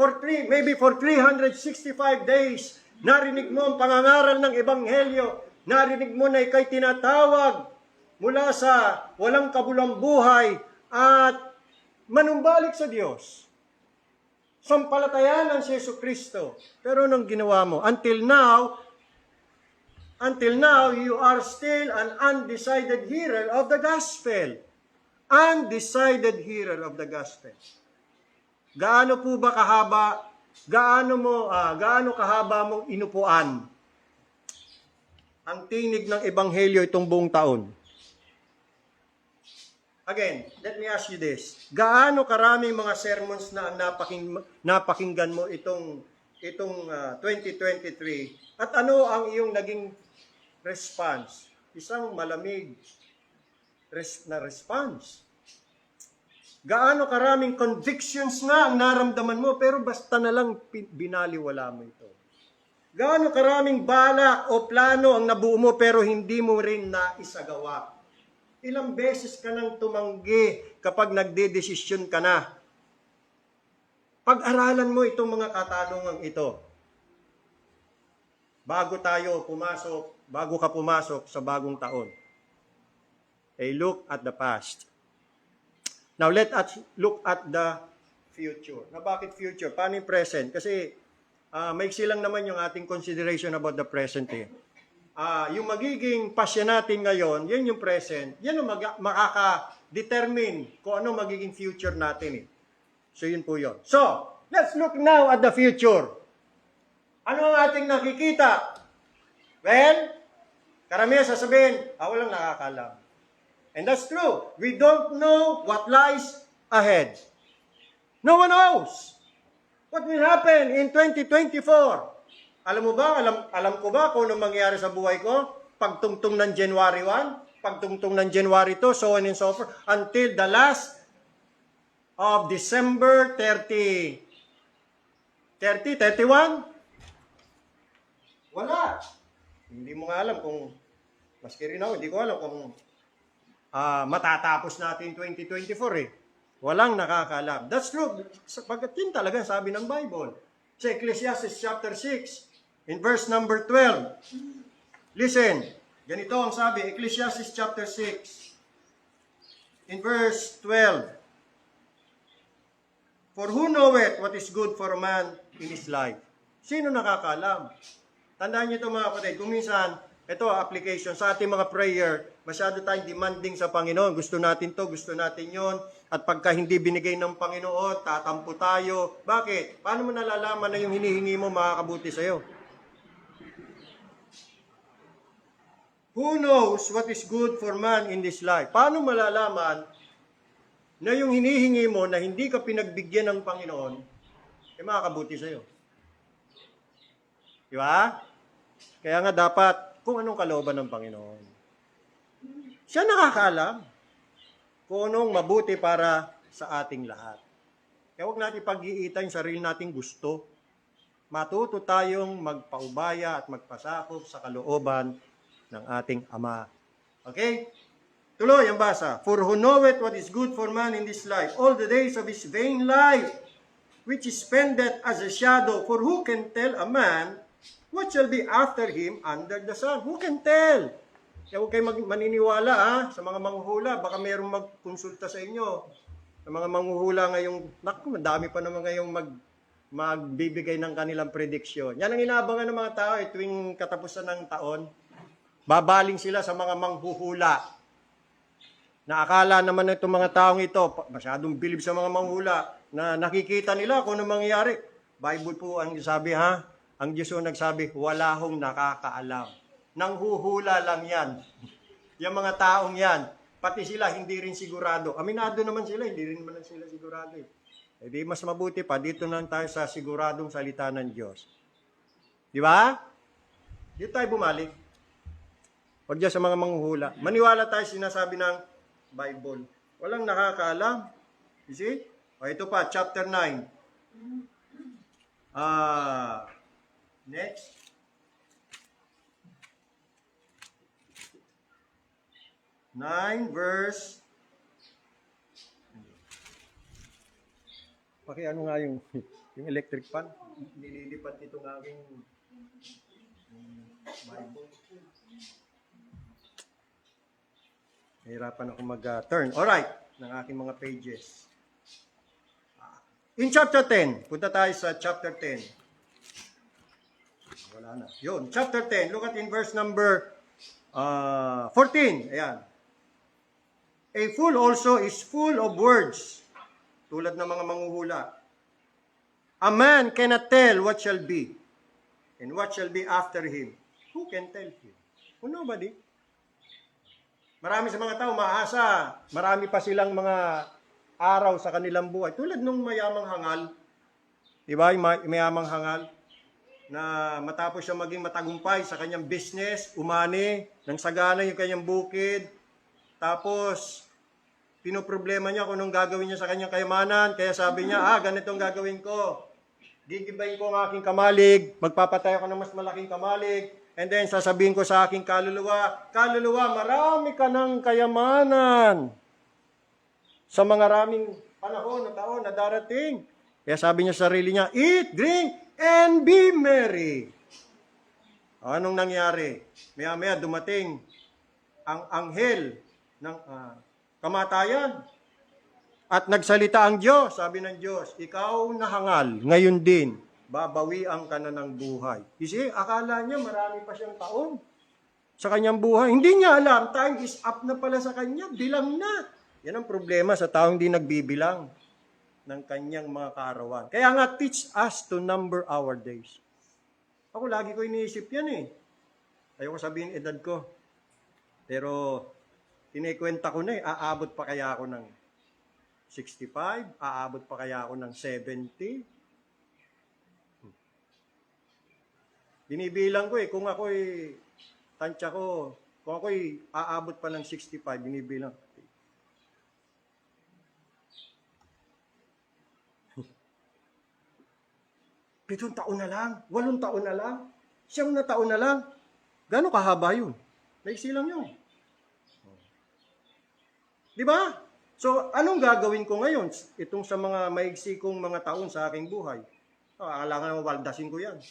maybe for 365 days, narinig mo ang pangangaral ng ebanghelyo, narinig mo na ikay tinatawag mula sa walang kabulang buhay at manumbalik sa Diyos. Sampalatayanan si Jesucristo. Pero anong ginawa mo? Until now, you are still an undecided hearer of the gospel. Undecided hearer of the gospel. Gaano po ba kahaba? Gaano kahaba mong inupuan ang tinig ng ebanghelyo itong buong taon? Again, let me ask you this. Gaano karaming mga sermons na ang napakinggan mo itong 2023? At ano ang iyong naging response? Isang malamig na response. Gaano karaming convictions nga ang naramdaman mo, pero basta na lang binaliwala mo ito. Gaano karaming balak o plano ang nabuo mo, pero hindi mo rin naisagawa. Ilang beses ka nang tumanggi kapag nagdedesisyon ka na. Pag-aralan mo itong mga katanungang ito. Bago ka pumasok sa bagong taon. A look at the past. Now, let us look at the future. Na bakit future? Paano yung present? Kasi maiksi lang naman yung ating consideration about the present eh. Yung magiging pasya natin ngayon, yan yung present. Yan yung makaka-determine kung ano magiging future natin eh. So, yun po yun. So, let's look now at the future. Ano ang ating nakikita? Well, karamihan sasabihin, walang nakakalam. And that's true. We don't know what lies ahead. No one knows what will happen in 2024. Alam mo ba, alam ko ba kung anong mangyayari sa buhay ko? Pagtungtong ng January 1, pagtungtong ng January 2, so on and so forth, until the last of December 31? Wala. Hindi mo nga alam kung, maski rin ako, hindi ko alam kung matatapos natin 2024 eh. Walang nakakaalam. That's true. Pagkat yun talaga sabi ng Bible. Sa Ecclesiastes chapter 6, in verse number 12. Listen, ganito ang sabi, Ecclesiastes chapter 6, in verse 12. For who knoweth what is good for a man in his life? Sino nakakaalam? Tandaan niyo ito mga kapatid, kung minsan, ito application sa ating mga prayer, masyado tayong demanding sa Panginoon. Gusto natin to, gusto natin yon. At pagka hindi binigay ng Panginoon, tatampo tayo. Bakit? Paano mo nalalaman na yung hinihingi mo makakabuti sa'yo? Who knows what is good for man in this life? Paano malalaman na yung hinihingi mo na hindi ka pinagbigyan ng Panginoon, makakabuti sa'yo? Di ba? Kaya nga dapat, kung anong kalooban ng Panginoon. Siya nakakaalam kung anong mabuti para sa ating lahat. Kaya huwag natin pag-iitan yung sarili nating gusto. Matuto tayong magpaubaya at magpasakop sa kalooban ng ating Ama. Okay? Tuloy ang basa. For who knoweth what is good for man in this life, all the days of his vain life, which is spendeth as a shadow, for who can tell a man what shall be after him under the sun? Who can tell? Kaya huwag kayo maniniwala sa mga manghuhula. Baka mayroong magkonsulta sa inyo. Sa mga manghuhula ngayong, madami pa naman ngayong magbibigay ng kanilang prediksyon. Yan ang inaabangan ng mga tao tuwing katapusan ng taon. Babaling sila sa mga manghuhula. Na akala naman itong mga taong ito, masyadong bilib sa mga manghuhula, na nakikita nila kung ano mangyayari. Bible po ang sabi Ang Diyos yung nagsabi, wala hong nakakaalam. Nanghuhula lang yan. Yung mga taong yan, pati sila hindi rin sigurado. Aminado naman sila, hindi rin naman sila sigurado. Eh di mas mabuti pa, dito lang tayo sa siguradong salita ng Diyos. Di ba? Dito tayo bumalik. Huwag dyan sa mga manghuhula. Maniwala tayo sinasabi ng Bible. Walang nakakaalam. You see? O ito pa, chapter 9. Next. Verse. Ano nga yung electric fan? Nililipat itong aking Bible. Nahirapan ako mag-turn. Alright, ng aking mga pages. In chapter 10, punta tayo sa chapter 10. Wala na. Yun, chapter 10. Look at in verse number 14. Ayan. A fool also is full of words. Tulad ng mga manghuhula. A man cannot tell what shall be and what shall be after him. Who can tell him? Oh, nobody. Marami sa mga tao maasa. Marami pa silang mga araw sa kanilang buhay. Tulad nung mayamang hangal. Diba? Yung mayamang hangal na matapos siya maging matagumpay sa kanyang business, umani, nang sagana yung kanyang bukid. Tapos, pinoproblema niya kung anong gagawin niya sa kanyang kayamanan. Kaya sabi niya, ganito ang gagawin ko. Gigibayin ko ang aking kamalig. Magpapatay ako ng mas malaking kamalig. And then, sasabihin ko sa aking kaluluwa, marami ka ng kayamanan sa mga raming panahon na taon na darating. Kaya sabi niya sa sarili niya, eat, drink, and be merry. Anong nangyari? Maya-maya dumating ang anghel ng kamatayan. At nagsalita ang Diyos, sabi ng Diyos, ikaw na hangal, ngayon din, babawian ka na ng buhay. You see, akala niya marami pa siyang taon sa kanyang buhay. Hindi niya alam, time is up na pala sa kanya, bilang na. Yan ang problema sa taong hindi nagbibilang ng kanyang mga kaarawan. Kaya nga, teach us to number our days. Ako lagi ko iniisip yan eh. Ayoko sabihin edad ko. Pero, kinikwenta ko na eh, aabot pa kaya ako ng 65? Aabot pa kaya ako ng 70? Binibilang ko eh, kung ako'y tansya ko, kung ako'y aabot pa ng 65, binibilang. 7 taon na lang, 8 taon na lang, 9 na taon na lang. Gano'ng kahaba yun? Maiksi lang yun. Di ba? So, anong gagawin ko ngayon? Itong sa mga maiksi kong mga taon sa aking buhay. Kailangan na mawaldasin ko yan.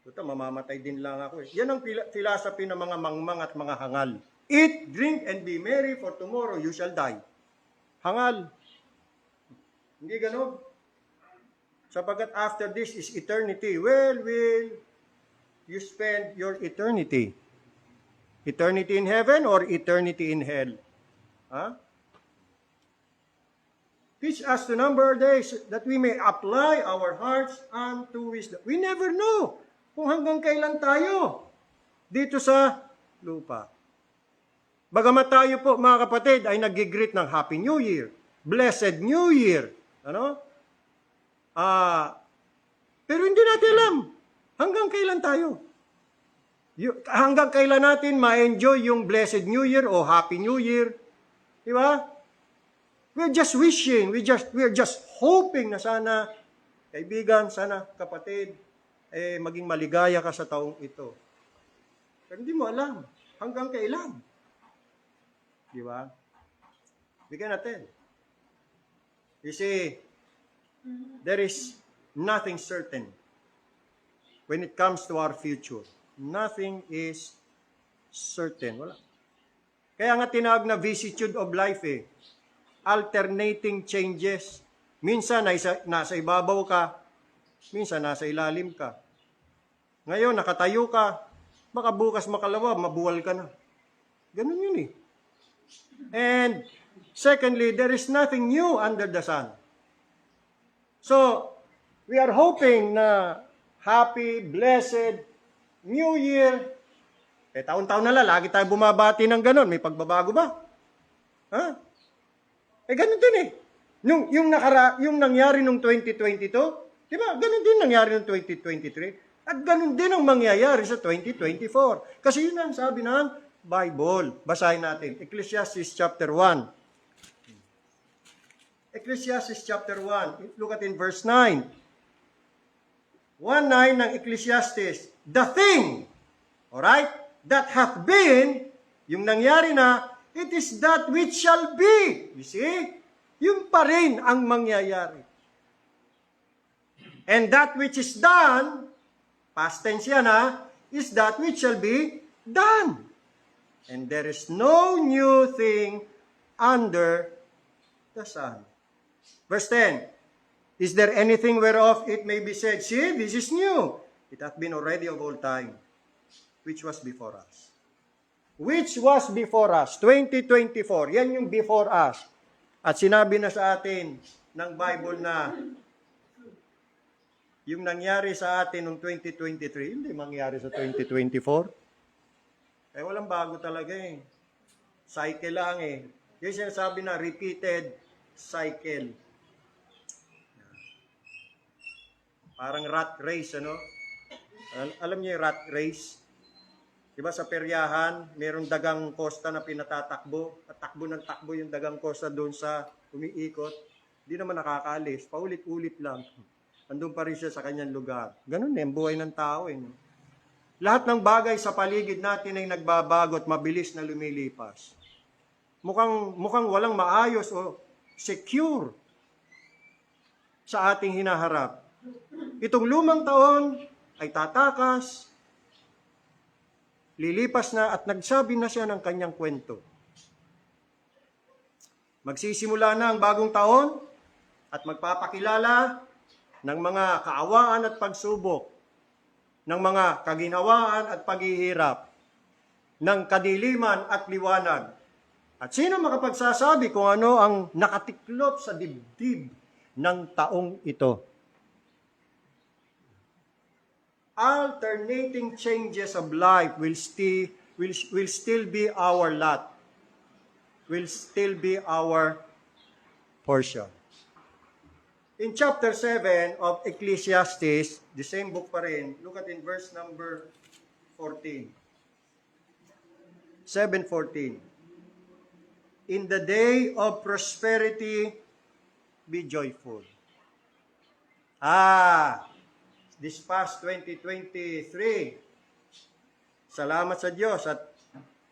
Ito, mamamatay din lang ako eh. Yan ang philosophy ng mga mangmang at mga hangal. Eat, drink, and be merry, for tomorrow you shall die. Hangal. Hindi gano'n. Sapagkat after this is eternity. Where will you spend your eternity? Eternity in heaven or eternity in hell? Teach us to number our days that we may apply our hearts unto wisdom. We never know kung hanggang kailan tayo dito sa lupa. Bagamat tayo po, mga kapatid, ay nag-greet ng Happy New Year, Blessed New Year, pero hindi natin alam hanggang kailan tayo. Hanggang kailan natin ma-enjoy yung Blessed New Year o Happy New Year. Di ba? We're just wishing, we're just hoping na sana, kaibigan, sana kapatid, maging maligaya ka sa taong ito. Pero hindi mo alam hanggang kailan. Di ba? We cannot tell. You see, there is nothing certain when it comes to our future. Nothing is certain. Wala. Kaya nga tinawag na vicissitude of life eh. Alternating changes. Minsan nasa ibabaw ka, minsan nasa ilalim ka. Ngayon nakatayo ka, baka bukas makalawa, mabuwal ka na. Ganun yun eh. And secondly, there is nothing new under the sun. So, we are hoping na happy, blessed, New Year. Taon-taon na lang, lagi tayo bumabati ng ganon. May pagbabago ba? Ganun din eh. Yung nangyari nung 2022, di ba? Ganun din nangyari nung 2023. At ganun din ang mangyayari sa 2024. Kasi yun ang sabi ng Bible. Basahin natin. Ecclesiastes chapter 1. Ecclesiastes chapter 1. Look at in verse 9. 1:9 ng Ecclesiastes. The thing, alright, that hath been, yung nangyari na, it is that which shall be. You see? Yung pa rin ang mangyayari. And that which is done, past tense yan ha, is that which shall be done. And there is no new thing under the sun. Verse 10, is there anything whereof it may be said, see, this is new. It hath been already of old time, which was before us. Which was before us, 2024, yan yung before us. At sinabi na sa atin ng Bible na yung nangyari sa atin noong 2023, hindi mangyari sa 2024. Walang bago talaga eh. Cycle lang eh. Yung sinasabi na repeated cycle. Parang rat race, ano? Alam niyo yung rat race? Diba sa peryahan, mayroong dagang kosta na pinatatakbo. At takbo ng takbo yung dagang kosta doon sa umiikot. Hindi naman nakakaalis. Paulit-ulit lang. Andun pa rin siya sa kanyang lugar. Ganun eh, ang buhay ng tao eh. No? Lahat ng bagay sa paligid natin ay nagbabago at mabilis na lumilipas. Mukhang walang maayos o secure sa ating hinaharap. Itong lumang taon ay tatakas, lilipas na at nagsabi na siya ng kanyang kwento. Magsisimula na ang bagong taon at magpapakilala ng mga kaawaan at pagsubok, ng mga kaginhawaan at paghihirap, ng kadiliman at liwanag. At sino makapagsasabi kung ano ang nakatiklop sa dibdib ng taong ito? Alternating changes of life will still be our lot, will still be our portion. In chapter 7 of Ecclesiastes, the same book pa rin, look at in verse number 14. 7:14. In the day of prosperity, be joyful. This past 2023, salamat sa Diyos at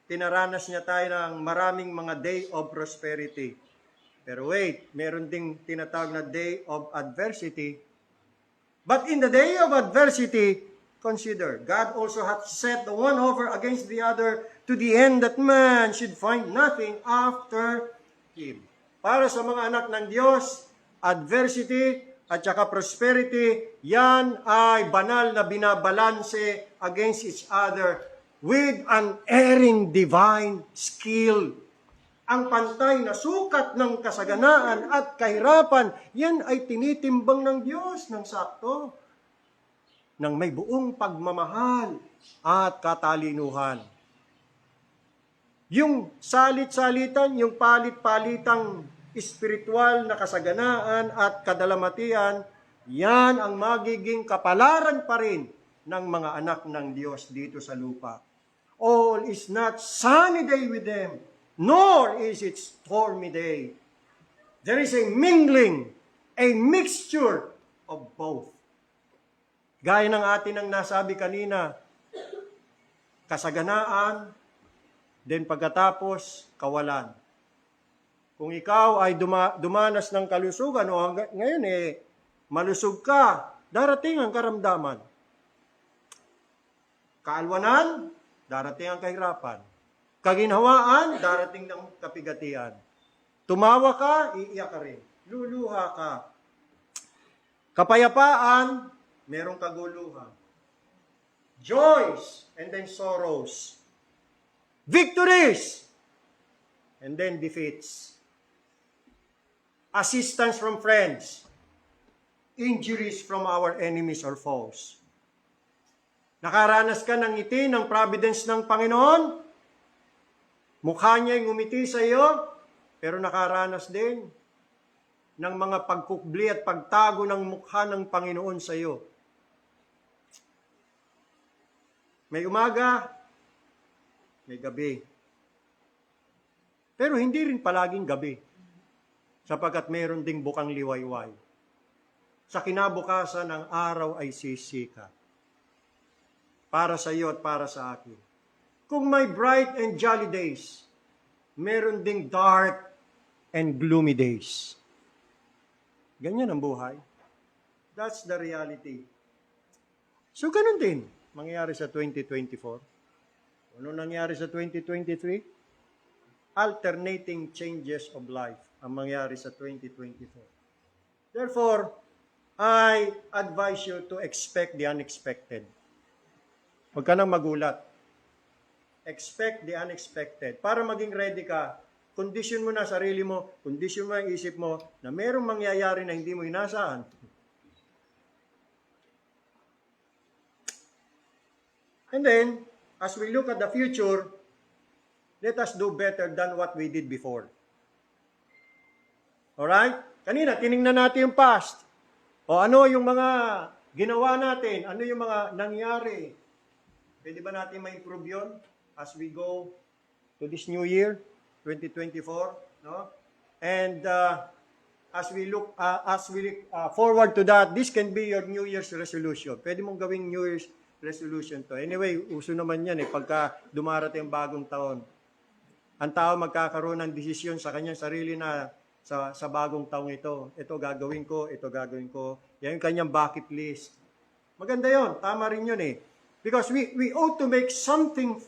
tinaranas niya tayo ng maraming mga day of prosperity. Pero wait, meron ding tinatawag na day of adversity. But in the day of adversity, consider, God also hath set the one over against the other to the end that man should find nothing after him. Para sa mga anak ng Diyos, adversity at saka prosperity, yan ay banal na binabalanse against each other with unerring divine skill. Ang pantay na sukat ng kasaganaan at kahirapan, yan ay tinitimbang ng Diyos ng sakto, ng may buong pagmamahal at katalinuhan. Yung salit-salitan, yung palit-palitang espiritual na kasaganaan at kadalamatian, yan ang magiging kapalaran pa rin ng mga anak ng Diyos dito sa lupa. All is not sunny day with them, nor is it stormy day. There is a mingling, a mixture of both. Gaya ng atin ang nasabi kanina, kasaganaan, then pagkatapos, kawalan. Kung ikaw ay dumanas ng kalusugan o ngayon malusog ka, darating ang karamdaman. Kaalwanan, darating ang kahirapan. Kaginhawaan, darating ng kapigatian. Tumawa ka, iiyak ka rin. Luluha ka. Kapayapaan, merong kaguluhan. Joys, and then sorrows. Victories, and then defeats. Assistance from friends. Injuries from our enemies or foes. Nakaranas ka ng ngiti ng providence ng Panginoon? Mukha niya'y ngumiti sa iyo, pero nakaranas din ng mga pagkukbli at pagtago ng mukha ng Panginoon sa iyo. May umaga, may gabi. Pero hindi rin palaging gabi, sapagkat mayroon ding bukang liwayway. Sa kinabukasan, ang araw ay sisika. Para sa iyo at para sa akin. Kung may bright and jolly days, meron ding dark and gloomy days. Ganyan ang buhay. That's the reality. So, ganun din mangyayari sa 2024. Ano nangyari sa 2023? Alternating changes of life ang mangyari sa 2024. Therefore, I advise you to expect the unexpected. Huwag ka nang magulat. Expect the unexpected. Para maging ready ka, condition mo na sarili mo, condition mo ang isip mo na merong mangyayari na hindi mo inaasahan. And then, as we look at the future, let us do better than what we did before. Alright? Kanina, tiningnan natin yung past. O ano yung mga ginawa natin? Ano yung mga nangyari? Pwede ba natin ma-improve yun as we go to this new year, 2024? No? And as we look forward to that, this can be your New Year's resolution. Pwede mong gawing New Year's resolution to. Anyway, uso naman yan pagka dumarating ang bagong taon. Ang tao magkakaroon ng desisyon sa kanyang sarili na sa bagong taong ito. Ito gagawin ko, ito gagawin ko. Yan yung kanyang bucket list. Maganda yon, tama rin yun eh. Because we ought to make something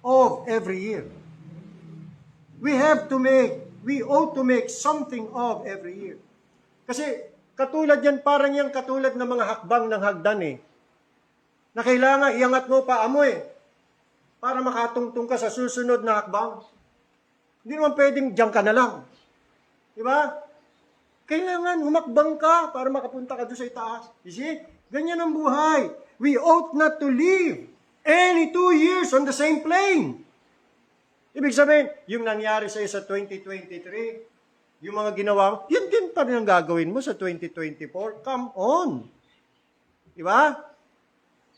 of every year. We ought to make something of every year. Kasi katulad yan, parang yan katulad ng mga hakbang ng hagdan eh. Na kailangan iangat mo pa mo eh. Para makatungtong ka sa susunod na hakbang. Hindi naman pwedeng diyan ka na lang. Di ba? Kailangan humakbang ka para makapunta ka doon sa itaas. You see? Ganyan ang buhay. We ought not to live any 2 years on the same plane. Ibig sabihin, yung nangyari sa'yo sa 2023, yung mga ginawa mo, yun din pa rin ang gagawin mo sa 2024. Come on. Di ba?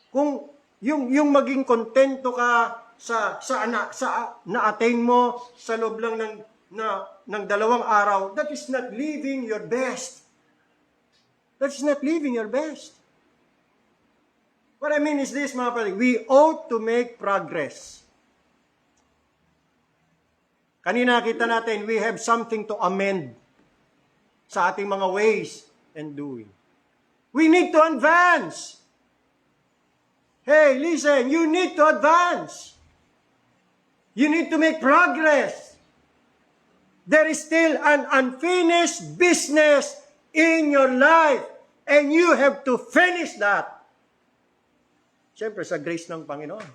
Kung yung maging kontento ka sa na-attain mo sa loob lang ng 2 araw, that is not living your best. That is not living your best. What I mean is this, mga kapatid, we ought to make progress. Kanina kita natin, we have something to amend sa ating mga ways and doing. We need to advance. Hey, listen, you need to advance. You need to make progress. There is still an unfinished business in your life, and you have to finish that. Siyempre, sa grace ng Panginoon.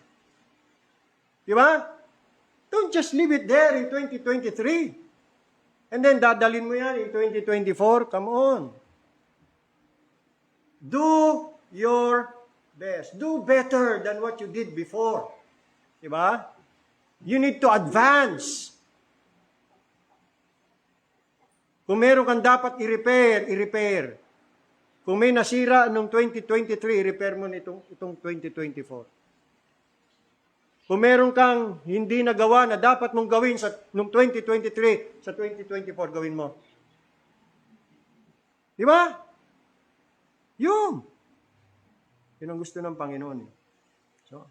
Di ba? Don't just leave it there in 2023. And then, dadalin mo yan in 2024. Come on. Do your best. Do better than what you did before. Di ba? You need to advance. Kung meron kang dapat i-repair. Kung may nasira noong 2023, i-repair mo itong 2024. Kung meron kang hindi nagawa na dapat mong gawin noong 2023, sa 2024 gawin mo. Di ba? Yun. Yun ang gusto ng Panginoon. So,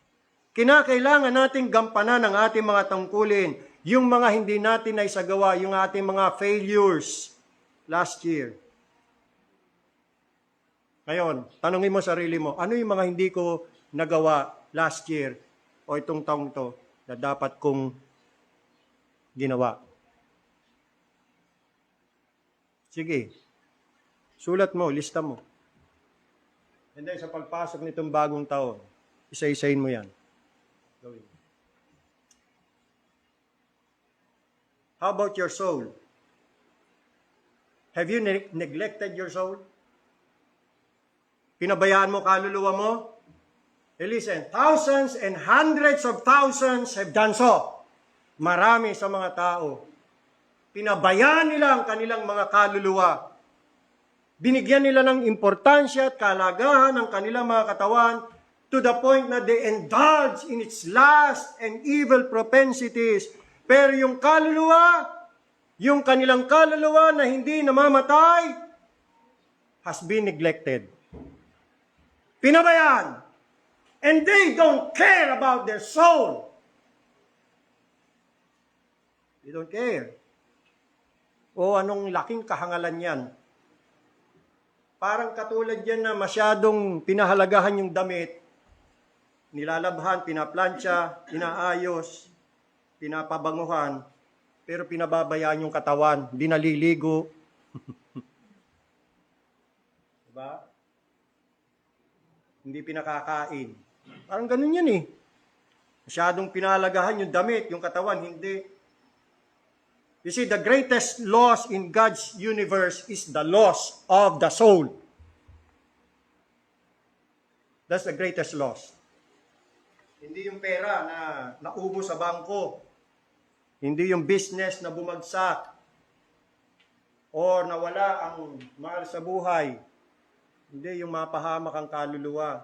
kinakailangan nating gampanan ang ating mga tungkulin, yung mga hindi natin na isagawa, yung ating mga failures last year. Ngayon, tanungin mo sarili mo, ano yung mga hindi ko nagawa last year o itong taong to na dapat kong ginawa? Sige, sulat mo, lista mo. And then sa pagpasok nitong bagong taon, isa-isahin mo yan. Gawin. How about your soul? Have you neglected your soul? Pinabayaan mo kaluluwa mo? Hey, listen, thousands and hundreds of thousands have done so. Marami sa mga tao. Pinabayaan nila ang kanilang mga kaluluwa. Binigyan nila ng importansya at kalagahan ng kanilang mga katawan to the point na they indulge in its lust and evil propensities. Pero yung kaluluwa, yung kanilang kaluluwa na hindi namamatay, has been neglected. Pinabayaan. And they don't care about their soul. They don't care. O anong laking kahangalan yan. Parang katulad yan na masyadong pinahalagahan yung damit, nilalabhan, pinaplansya, inaayos, pinapabanguhan, pero pinababayaan yung katawan, di naliligo. Diba? Hindi pinakakain. Parang ganun yan eh. Masyadong pinahalagahan yung damit, yung katawan, hindi. You see, the greatest loss in God's universe is the loss of the soul. That's the greatest loss. Hindi yung pera na naubo sa bangko. Hindi yung business na bumagsak. Or nawala ang mahal sa buhay. Hindi yung mapahamak ang kaluluwa.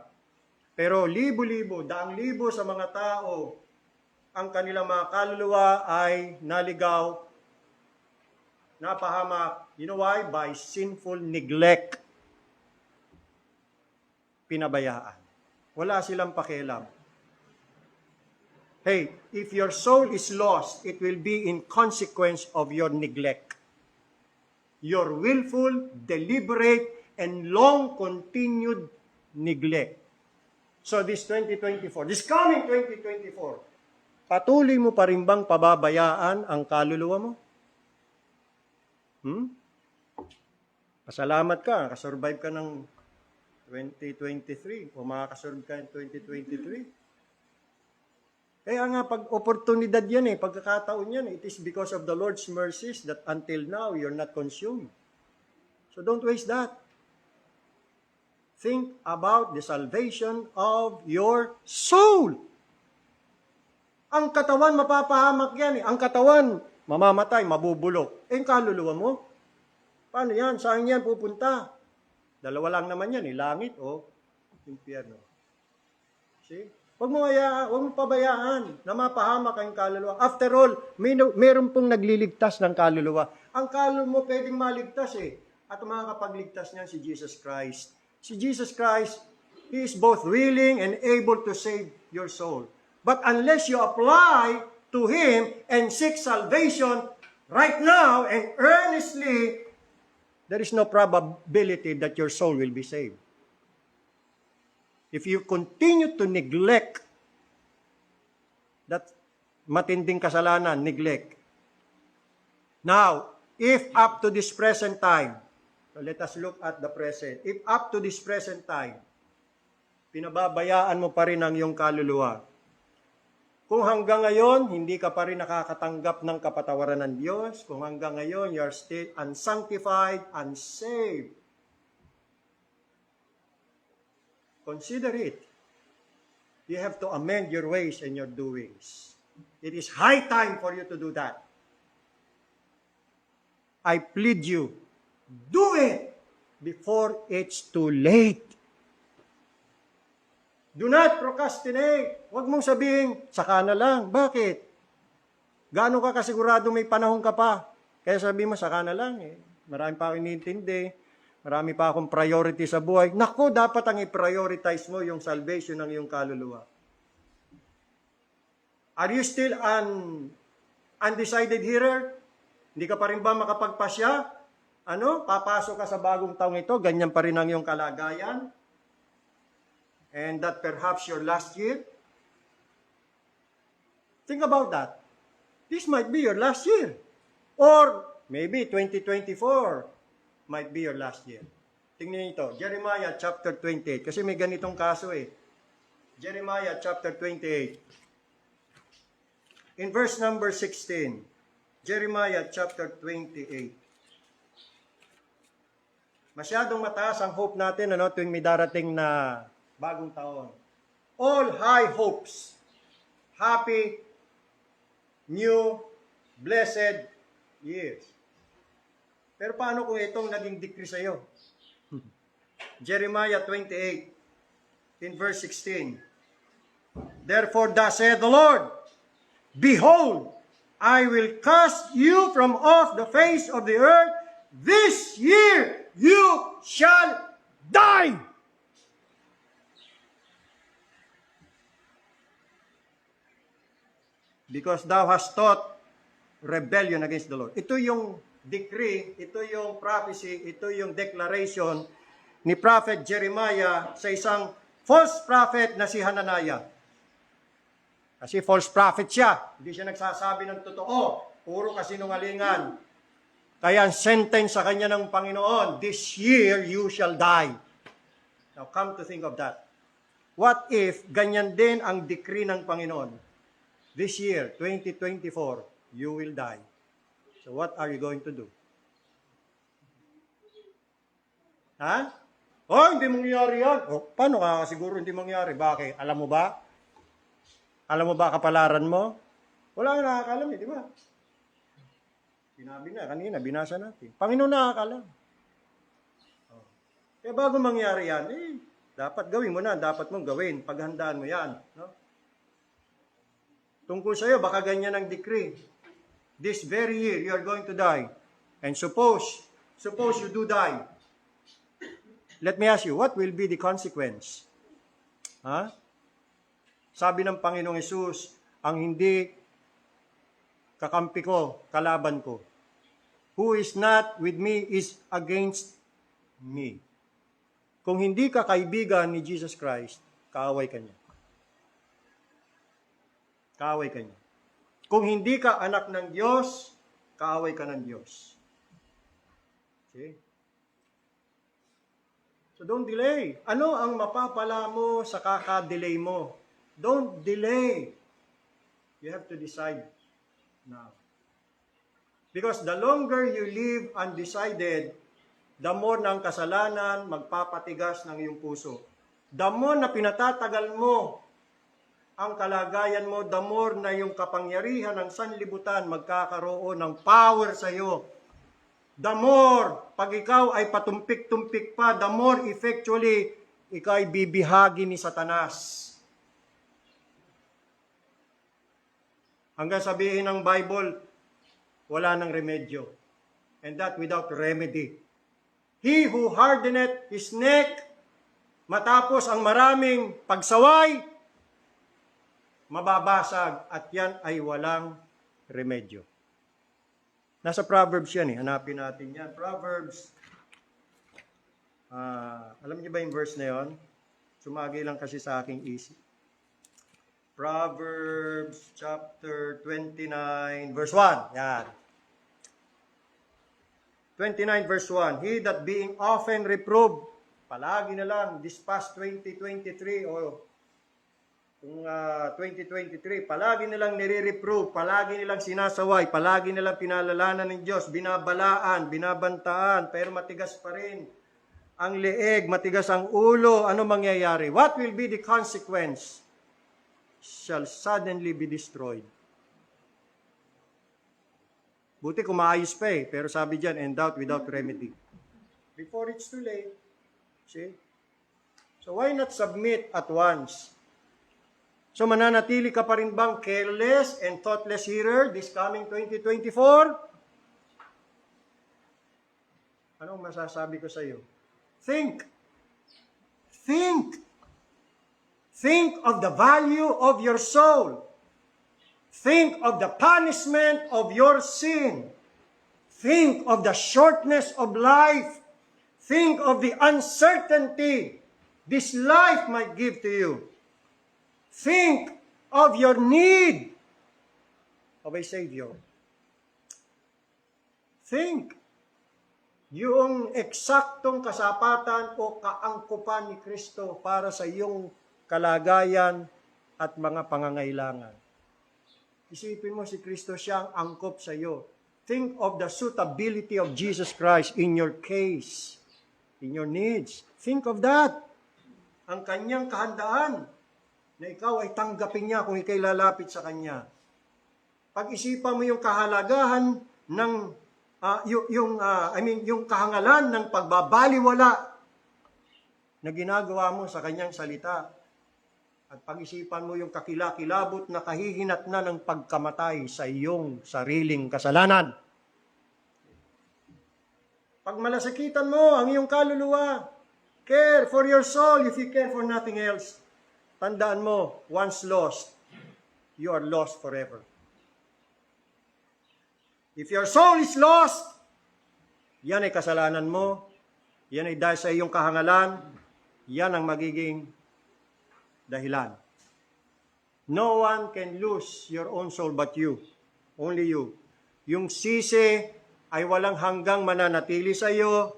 Pero libo-libo, daang-libo sa mga tao, ang kanilang mga kaluluwa ay naligaw, napahamak. You know why? By sinful neglect. Pinabayaan. Wala silang pakialam. Hey, if your soul is lost, it will be in consequence of your neglect. Your willful, deliberate, and long-continued neglect. So this 2024, this coming 2024, patuloy mo pa rin bang pababayaan ang kaluluwa mo? Pasalamat ka, nakasurvive ka ng 2023 o makakasurvive ka ng 2023. Kaya nga pag oportunidad yan pagkakataon yan, it is because of the Lord's mercies that until now you're not consumed. So don't waste that. Think about the salvation of your soul. Ang katawan mapapahamak yan Ang katawan mamamatay, mabubulok. Yung kaluluwa mo, paano yan? Saan yan pupunta? Dalawa lang naman yan, langit o impyerno. See? Huwag mo pabayaan na mapahamak ang kaluluwa. After all, meron pong nagliligtas ng kaluluwa. Ang kaluluwa mo pwedeng maligtas At makakapagligtas niyan si Jesus Christ. Si Jesus Christ, He is both willing and able to save your soul. But unless you apply to Him and seek salvation right now and earnestly, there is no probability that your soul will be saved. If you continue to neglect that matinding kasalanan, neglect. Now, if up to this present time, so let us look at the present. If up to this present time, pinababayaan mo pa rin ang iyong kaluluwa, kung hanggang ngayon, hindi ka pa rin nakakatanggap ng kapatawaran ng Diyos, kung hanggang ngayon, you are still unsanctified, unsaved, consider it. You have to amend your ways and your doings. It is high time for you to do that. I plead you, do it before it's too late. Do not procrastinate. Huwag mong sabihin, saka na lang. Bakit? Gaano ka kasigurado may panahon ka pa? Kaya sabihin mo, saka na lang. Marami pa akong inintindi. Marami pa akong priority sa buhay. Naku, dapat ang i-prioritize mo yung salvation ng iyong kaluluwa. Are you still undecided hearer? Hindi ka pa rin ba makapagpasya? Papasok ka sa bagong taong ito, ganyan pa rin ang iyong kalagayan? And that perhaps your last year? Think about that. This might be your last year. Or maybe 2024 might be your last year. Tingnan ito, Jeremiah chapter 28. Kasi may ganitong kaso Jeremiah chapter 28. In verse number 16. Jeremiah chapter 28. Masyadong mataas ang hope natin tuwing may darating na bagong taon. All high hopes. Happy, new, blessed years. Pero paano kung itong naging decree sa'yo? Jeremiah 28, in verse 16. Therefore, thus saith the Lord, behold, I will cast you from off the face of the earth. This year you shall die. Because thou hast taught rebellion against the Lord. Ito yung decree, ito yung prophecy, ito yung declaration ni Prophet Jeremiah sa isang false prophet na si Hananiah. Kasi false prophet siya. Hindi siya nagsasabi ng totoo. Puro kasinungalingan. Kaya ang sentence sa kanya ng Panginoon, this year you shall die. Now come to think of that. What if ganyan din ang decree ng Panginoon? This year, 2024, you will die. So what are you going to do? Ha? Oh, hindi mangyayari yan. Oh, paano ka siguro hindi mangyayari? Bakit? Alam mo ba? Alam mo ba kapalaran mo? Wala nang nakakalam eh, di ba? Sinabi na kanina, binasa natin. Panginoon nakakalam. Oh. Kaya bago mangyari yan, dapat gawin mo na, dapat mong gawin. Paghandaan mo yan. No? Tungkol sa iyo, baka ganyan ang decree. This very year, you are going to die. And suppose you do die. Let me ask you, what will be the consequence? Ha? Sabi ng Panginoong Hesus, ang hindi kakampi ko, kalaban ko. Who is not with me is against me. Kung hindi ka kaibigan ni Jesus Christ, kaaway ka niya. Kaaway ka niya. Kung hindi ka anak ng Diyos, kaaway ka ng Diyos. See? So don't delay. Ano ang mapapala mo sa kaka-delay mo? Don't delay. You have to decide now. Because the longer you live undecided, the more na ang kasalanan magpapatigas ng iyong puso. The more na pinatatagal mo ang kalagayan mo, the more na yung kapangyarihan ng sanlibutan magkakaroon ng power sa iyo. The more, pag ikaw ay patumpik-tumpik pa, the more effectually, ikaw ay bibihagi ni Satanas. Hanggang sabihin ng Bible, wala nang remedyo. And that without remedy. He who hardeneth his neck, matapos ang maraming pagsaway, mababasag at yan ay walang remedyo. Nasa Proverbs yan eh. Hanapin natin yan. Proverbs. Alam niyo ba yung verse na yun? Sumagi lang kasi sa aking isip. Proverbs chapter 29 verse 1. Yan. 29 verse 1. He that being often reproved, palagi na lang, this past 2023 o kung 2023, palagi nilang nire-reprove, palagi nilang sinasaway, palagi nilang pinalalanan ng Diyos, binabalaan, binabantaan, pero matigas pa rin ang leeg, matigas ang ulo. Ano mangyayari? What will be the consequence? Shall suddenly be destroyed. Buti kung maayos pa eh, pero sabi dyan, and doubt without remedy. Before it's too late. See? So why not submit at once? So mananatili ka pa rin bang careless and thoughtless hearer this coming 2024? Anong masasabi ko sa iyo? Think. Think. Think of the value of your soul. Think of the punishment of your sin. Think of the shortness of life. Think of the uncertainty this life might give to you. Think of your need of a Savior. Think yung eksaktong kasapatan o kaangkupan ni Kristo para sa iyong kalagayan at mga pangangailangan. Isipin mo si Kristo, siya ang angkop sa iyo. Think of the suitability of Jesus Christ in your case, in your needs. Think of that. Ang kanyang kahandaan na ikaw ay tanggapin niya kung ikay lalapit sa Kanya. Pag-isipan mo yung kahalagahan ng, yung kahangalan ng pagbabaliwala na ginagawa mo sa kanyang salita. At pag-isipan mo yung kakilakilabot na kahihinat na ng pagkamatay sa iyong sariling kasalanan. Pag malasakitan mo ang iyong kaluluwa, care for your soul if you care for nothing else. Tandaan mo, once lost, you are lost forever. If your soul is lost, yan ay kasalanan mo, yan ay dahil sa iyong kahangalan, yan ang magiging dahilan. No one can lose your own soul but you. Only you. Yung sisi ay walang hanggang mananatili sa iyo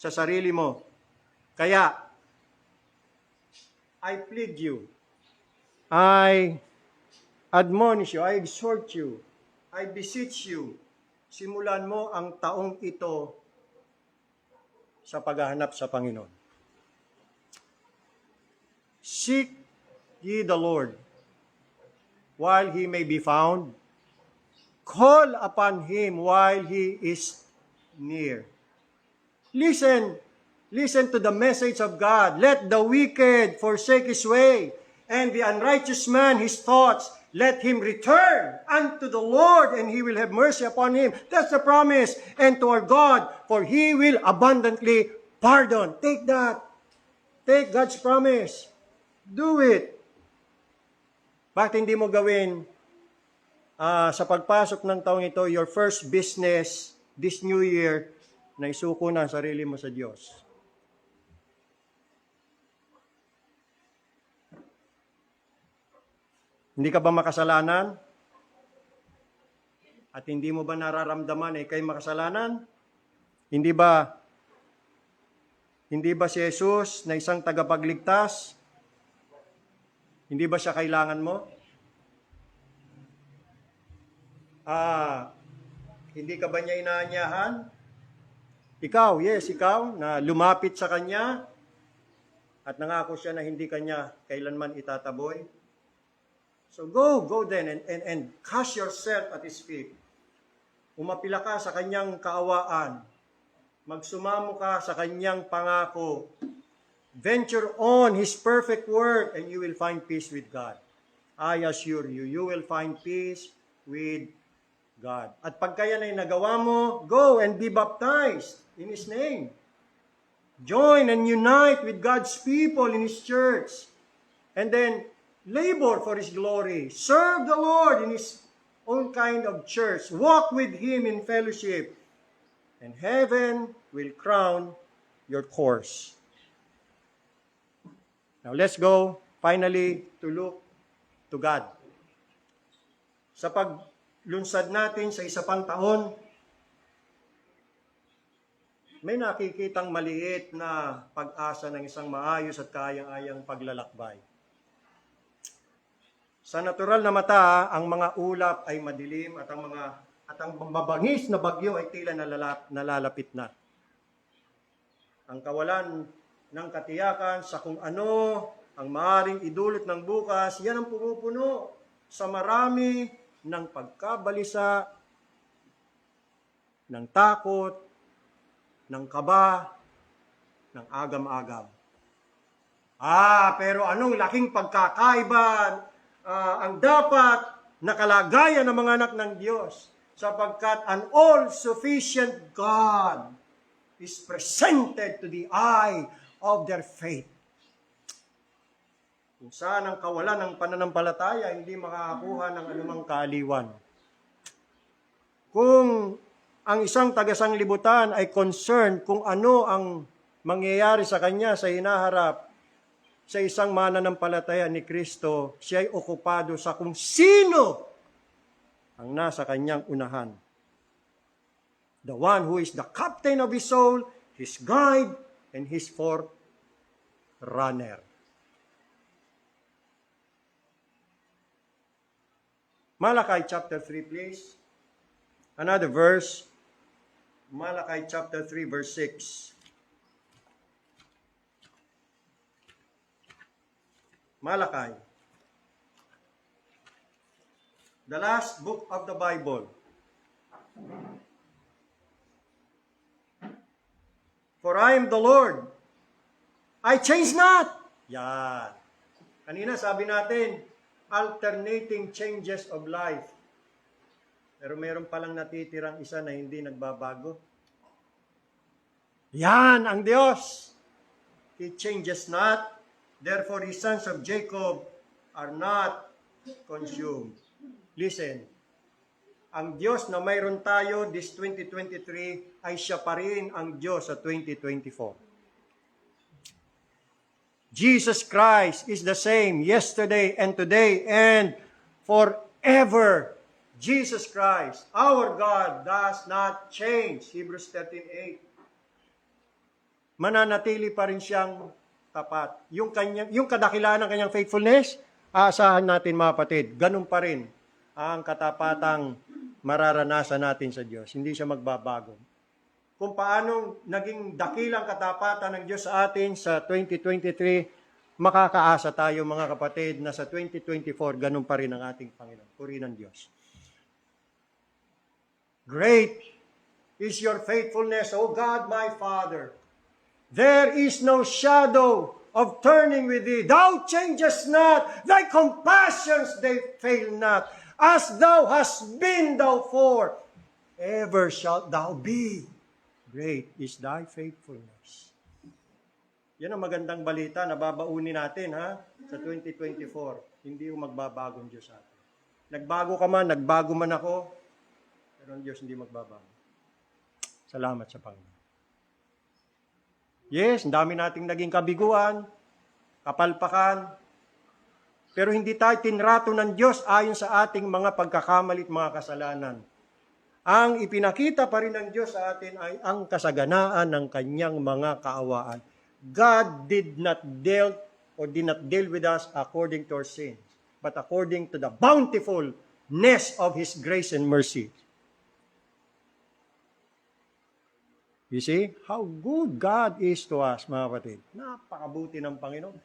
sa sarili mo. Kaya, I plead you, I admonish you, I exhort you, I beseech you, simulan mo ang taong ito sa paghahanap sa Panginoon. Seek ye the Lord while He may be found. Call upon Him while He is near. Listen to the message of God. Let the wicked forsake his way, and the unrighteous man his thoughts. Let him return unto the Lord, and He will have mercy upon him. That's the promise. And to our God, for He will abundantly pardon. Take that. Take God's promise. Do it. Bakit hindi mo gawin sa pagpasok ng taong ito, your first business this new year, na isuko na ang sarili mo sa Diyos? Hindi ka ba makasalanan? At hindi mo ba nararamdaman kayo makasalanan? Hindi ba si Jesus na isang tagapagligtas? Hindi ba siya kailangan mo? Hindi ka ba niya inaanyahan? Ikaw, na lumapit sa Kanya at nangako siya na hindi Kanya kailanman itataboy. So go then and cast yourself at His feet. Umapila ka sa Kanyang kaawaan. Magsumamo ka sa Kanyang pangako. Venture on His perfect work and you will find peace with God. I assure you, you will find peace with God. At pagka yan ay nagawa mo, go and be baptized in His name. Join and unite with God's people in His church. And then, labor for His glory. Serve the Lord in His own kind of church. Walk with Him in fellowship. And heaven will crown your course. Now let's go finally to look to God. Sa paglunsad natin sa isa pang taon, may nakikitang maliit na pag-asa ng isang maayos at kayang-ayang paglalakbay. Sa natural na mata, ang mga ulap ay madilim at ang mabangis na bagyo ay tila nalalapit na. Ang kawalan ng katiyakan sa kung ano ang maaaring idulot ng bukas, yan ang pumupuno sa marami ng pagkabalisa, ng takot, ng kaba, ng agam-agam. Pero anong laking pagkakaiba ang dapat na kalagayan ng mga anak ng Diyos, sapagkat an all-sufficient God is presented to the eye of their faith. Kung saan ang kawalan ng pananampalataya, hindi makakakuha ng anumang kaaliwan. Kung ang isang taga-sanglibutan ay concerned kung ano ang mangyayari sa kanya sa hinaharap, sa isang mananampalataya ni Kristo, siya ay okupado sa kung sino ang nasa kanyang unahan. The one who is the captain of his soul, his guide, and his forerunner. Malachi chapter 3, please. Another verse. Malachi chapter 3, verse 6. Malachi. The last book of the Bible. For I am the Lord. I change not. Yan. Kanina sabi natin, alternating changes of life. Pero meron palang natitirang isa na hindi nagbabago. Yan ang Diyos. He changes not. Therefore, His sons of Jacob are not consumed. Listen, ang Diyos na mayroon tayo this 2023 ay siya pa rin ang Diyos sa 2024. Jesus Christ is the same yesterday and today and forever. Jesus Christ, our God, does not change. Hebrews 13:8. Mananatili pa rin siyang tapat. Yung kadakilaan ng kanyang faithfulness, aasahan natin mga kapatid, ganun pa rin ang katapatang mararanasan natin sa Diyos. Hindi siya magbabago. Kung paano naging dakilang katapatan ng Diyos sa atin sa 2023, makakaasa tayo mga kapatid na sa 2024, ganun pa rin ang ating Panginoon. Purihin ng Diyos. Great is your faithfulness, O God my Father. There is no shadow of turning with thee. Thou changest not. Thy compassions, they fail not. As thou hast been thou for, ever shalt thou be. Great is thy faithfulness. Yan ang magandang balita na babaunin natin sa 2024. Hindi yung magbabagong Diyos sa atin. Nagbago ka man, nagbago man ako, pero ang Diyos hindi magbabago. Salamat sa Panginoon. Yes, ang dami nating naging kabiguan, kapalpakan, pero hindi tayo tinrato ng Diyos ayon sa ating mga pagkakamali at mga kasalanan. Ang ipinakita pa rin ng Diyos sa atin ay ang kasaganaan ng kanyang mga kaawaan. God did not deal with us according to our sins, but according to the bountifulness of His grace and mercy. You see, how good God is to us, mga kapatid. Napakabuti ng Panginoon.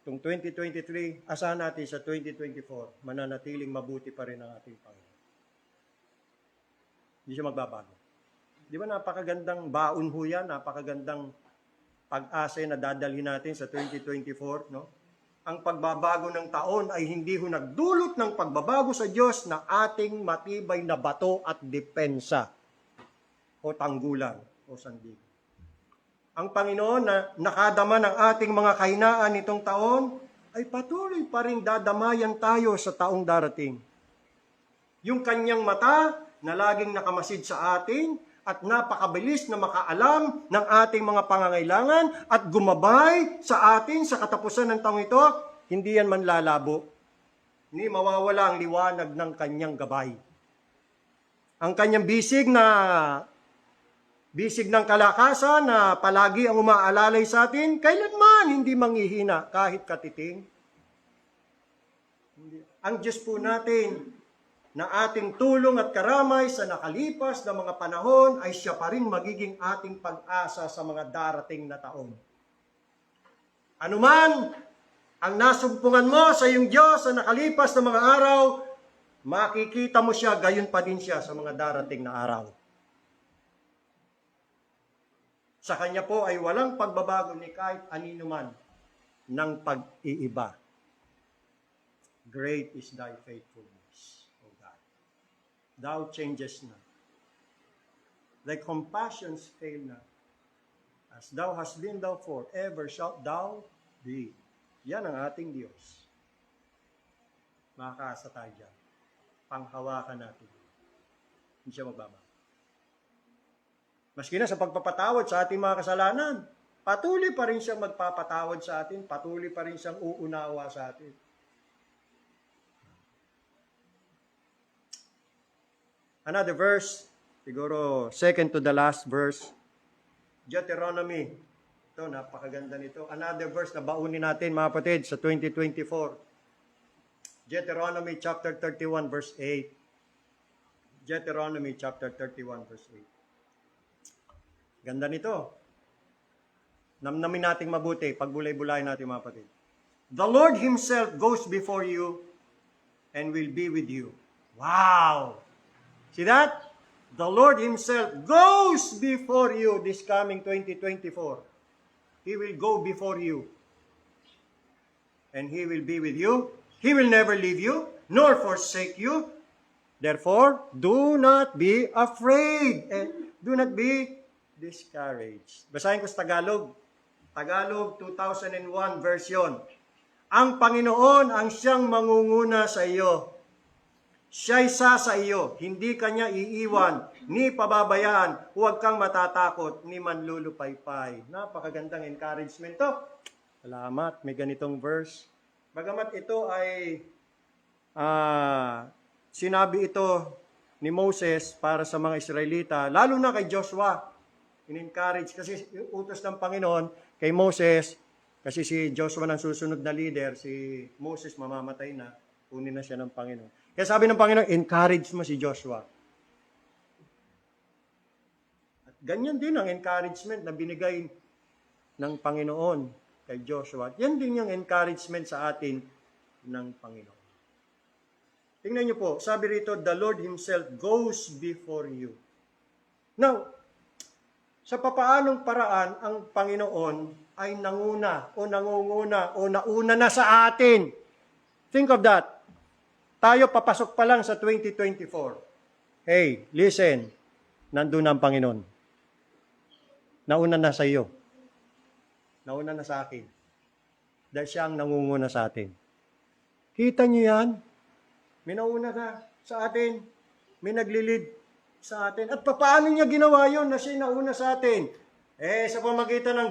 Itong 2023, asahan natin sa 2024, mananatiling mabuti pa rin ang ating Panginoon. Hindi siya magbabago. Di ba napakagandang baon ho yan, napakagandang pag-asa na dadalhin natin sa 2024, no? Ang pagbabago ng taon ay hindi ho nagdulot ng pagbabago sa Diyos na ating matibay na bato at depensa o tanggulan o sandig. Ang Panginoon na nakadama ng ating mga kahinaan nitong taon ay patuloy pa rin dadamayan tayo sa taong darating. Yung kanyang mata na laging nakamasid sa atin at napakabilis na makaalam ng ating mga pangangailangan at gumabay sa atin sa katapusan ng taong ito, hindi yan man lalabo. Hindi mawawala ang liwanag ng kanyang gabay. Ang kanyang bisig ng kalakasan na palagi ang umaalalay sa atin, kailanman hindi manghihina kahit katiting. Ang Diyos po natin na ating tulong at karamay sa nakalipas na mga panahon ay siya pa rin magiging ating pag-asa sa mga darating na taon. Anuman ang nasumpungan mo sa iyong Diyos sa nakalipas na mga araw, makikita mo siya, gayon pa din siya sa mga darating na araw. Sa Kanya po ay walang pagbabago ni kahit anino man ng pag-iiba. Great is thy faithfulness, O God. Thou changest not. Thy compassions fail not. As thou hast been thou for, ever shalt thou be. Yan ang ating Diyos. Makakaasa tayo dyan. Panghawakan natin. Hindi siya magbabago. Maski na sa pagpapatawad sa ating mga kasalanan, patuloy pa rin siyang magpapatawad sa atin, patuloy pa rin siyang uunawa sa atin. Another verse, siguro second to the last verse, Deuteronomy. Ito, napakaganda nito. Another verse na baunin natin, mga kapatid, sa 2024. Deuteronomy chapter 31, verse 8. Deuteronomy chapter 31, verse 8. Ganda nito. Namnamin nating mabuti, pagbulay-bulay natin mga kapatid. The Lord Himself goes before you and will be with you. Wow! See that? the Lord Himself goes before you this coming 2024. He will go before you. And He will be with you. He will never leave you, nor forsake you. Therefore, do not be afraid. And do not be discouraged. Basahin ko sa Tagalog. Tagalog 2001 version. Ang Panginoon ang siyang mangunguna sa iyo. Siya'y sa iyo. Hindi kanya iiwan, ni pababayaan. Huwag kang matatakot, ni manlulupaypay. Napakagandang encouragement to. Salamat, may ganitong verse. Bagamat ito ay sinabi ito ni Moses para sa mga Israelita, lalo na kay Joshua. In-encourage kasi utos ng Panginoon kay Moses, kasi si Joshua ng susunod na leader, si Moses mamamatay na, kunin na siya ng Panginoon. Kaya sabi ng Panginoon, encourage mo si Joshua. At ganyan din ang encouragement na binigay ng Panginoon kay Joshua. Yan din yung encouragement sa atin ng Panginoon. Tingnan niyo po, sabi rito, the Lord Himself goes before you. Now, sa papaanong paraan ang Panginoon ay nanguna o nangunguna o nauna na sa atin? Think of that. Tayo papasok pa lang sa 2024. Hey, listen. Nandun ang Panginoon. Nauna na sa iyo. Nauna na sa akin. Dahil siya ang nangunguna sa atin. Kita niyo yan? May nauna na sa atin. May naglilid sa atin. At paano niya ginawa yun na siya nauna sa atin? Sa pamagitan ng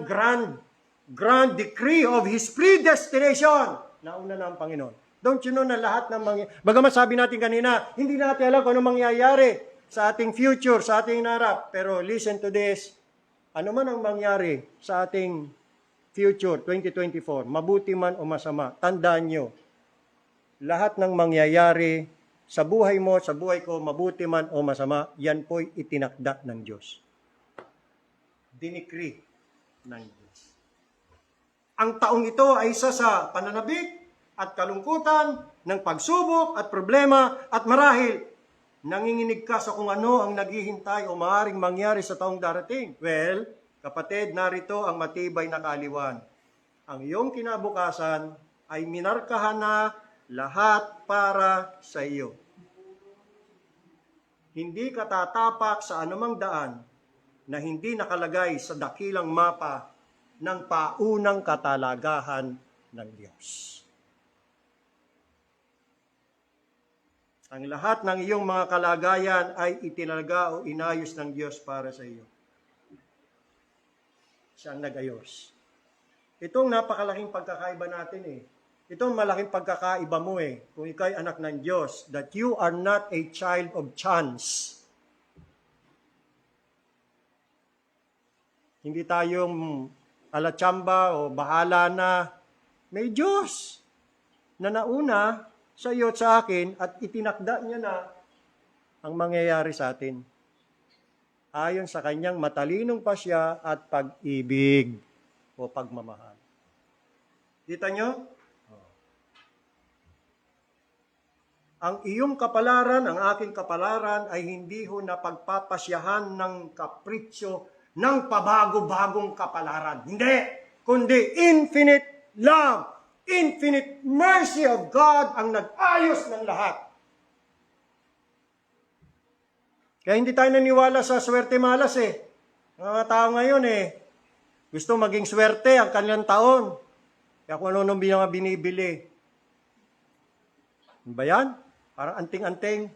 grand decree of His predestination. Nauna na ang Panginoon. Don't you know na lahat ng bagamat sabi natin kanina, hindi natin alam kung ano mangyayari sa ating future, sa ating narap. Pero listen to this. Ano man ang mangyari sa ating future, 2024, mabuti man o masama, tandaan nyo, lahat ng mangyayari sa buhay mo, sa buhay ko, mabuti man o masama, yan po'y itinakda ng Diyos. Dinikri ng Diyos. Ang taong ito ay isa sa pananabik at kalungkutan ng pagsubok at problema at marahil nanginginig ka sa kung ano ang naghihintay o maaaring mangyari sa taong darating. Well, kapatid, narito ang matibay na kaaliwan. Ang iyong kinabukasan ay minarkahan na lahat para sa iyo. Hindi ka tatapak sa anumang daan na hindi nakalagay sa dakilang mapa ng paunang katalagahan ng Diyos. Ang lahat ng iyong mga kalagayan ay itinalaga o inayos ng Diyos para sa iyo. Siya ang nag-ayos. Itong napakalaking pagkakaiba natin Itong malaking pagkakaiba mo kung ikaw ay anak ng Diyos, that you are not a child of chance. Hindi tayong alatsamba o bahala na. May Diyos na nauna sa iyo at sa akin at itinakda niya na ang mangyayari sa atin. Ayon sa kanyang matalinong pasya at pag-ibig o pagmamahal. Kita nyo? Ang iyong kapalaran, ang aking kapalaran ay hindi ho na pagpapasyahan ng kapritsyo ng pabago-bagong kapalaran. Hindi, kundi infinite love, infinite mercy of God ang nag-ayos ng lahat. Kaya hindi tayo naniwala sa swerte malas Mga tao ngayon gusto maging swerte ang kanilang taon. Kaya kung ano-ano binibili. Ano ba yan? Parang anting-anting.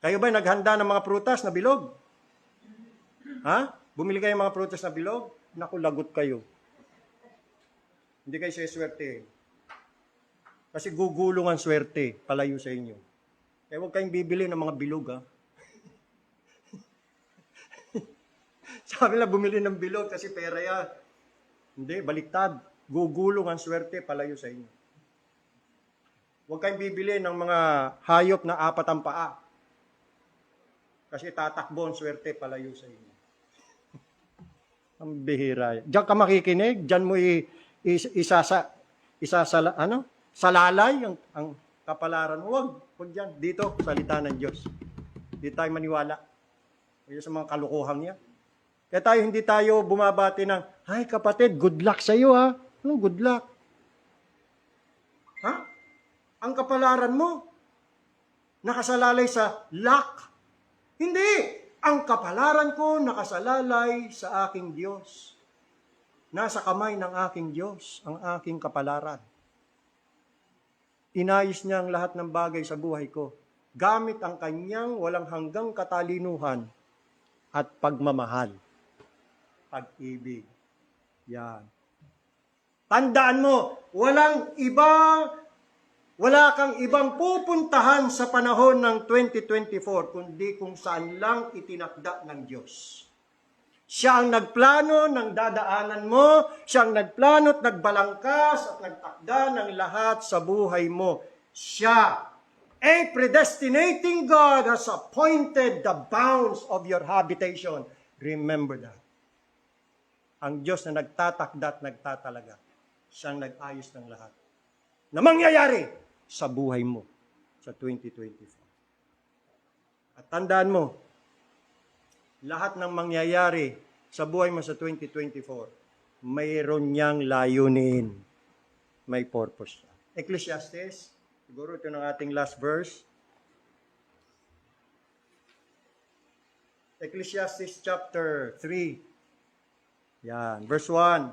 Kayo ba naghanda ng mga prutas na bilog? Ha? Bumili kayo ng mga prutas na bilog? Naku, lagot kayo. Hindi kayo siya swerte. Kasi gugulong ang swerte, palayo sa inyo. Kaya huwag kayong bibili ng mga bilog, Sabi na bumili ng bilog kasi pera yan. Hindi, baliktad. Gugulong ang swerte, palayo sa inyo. Huwag kayong bibili ng mga hayop na 4 ang paa. Kasi tatakbo ang swerte, palayo sa inyo. Ang bihira. Diyan ka makikinig, diyan mo salalay kapalaran mo. Huwag yan. Dito, salita ng Diyos. Hindi tayo maniwala. Huwag sa mga kalukuhan niya. Kaya hindi tayo bumabati ng, ay kapatid, good luck sa iyo ha. Anong good luck? Ha? Ang kapalaran mo, nakasalalay sa luck. Hindi. Ang kapalaran ko nakasalalay sa aking Diyos. Nasa kamay ng aking Diyos, ang aking kapalaran. Inayos niya ang lahat ng bagay sa buhay ko. Gamit ang kanyang walang hanggang katalinuhan at pagmamahal. Pag-ibig. Yan. Tandaan mo, wala kang ibang pupuntahan sa panahon ng 2024 kundi kung saan lang itinakda ng Diyos. Siya ang nagplano ng dadaanan mo, siya ang nagplano at nagbalangkas at nagtakda ng lahat sa buhay mo. Siya, a predestinating God, has appointed the bounds of your habitation. Remember that. Ang Diyos na nagtatakda at nagtatalaga, siyang nag-ayos ng lahat na mangyayari sa buhay mo sa 2024. At tandaan mo, lahat ng mangyayari sa buhay mo sa 2024, mayroon niyang layunin. May purpose siya. Ecclesiastes, siguro ito ng ating last verse. Ecclesiastes chapter 3. Yan, verse 1.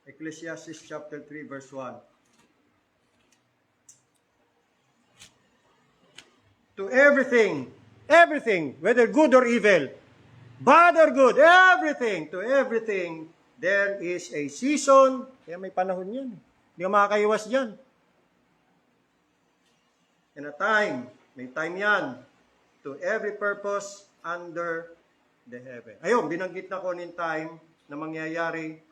Ecclesiastes chapter 3, verse 1. To everything, whether good or evil, bad or good, to everything, there is a season. Kaya may panahon yan. Hindi ka makakaiwas dyan. And a time, may time yan, to every purpose under the heaven. Ayun, binanggit na ko ng time na mangyayari,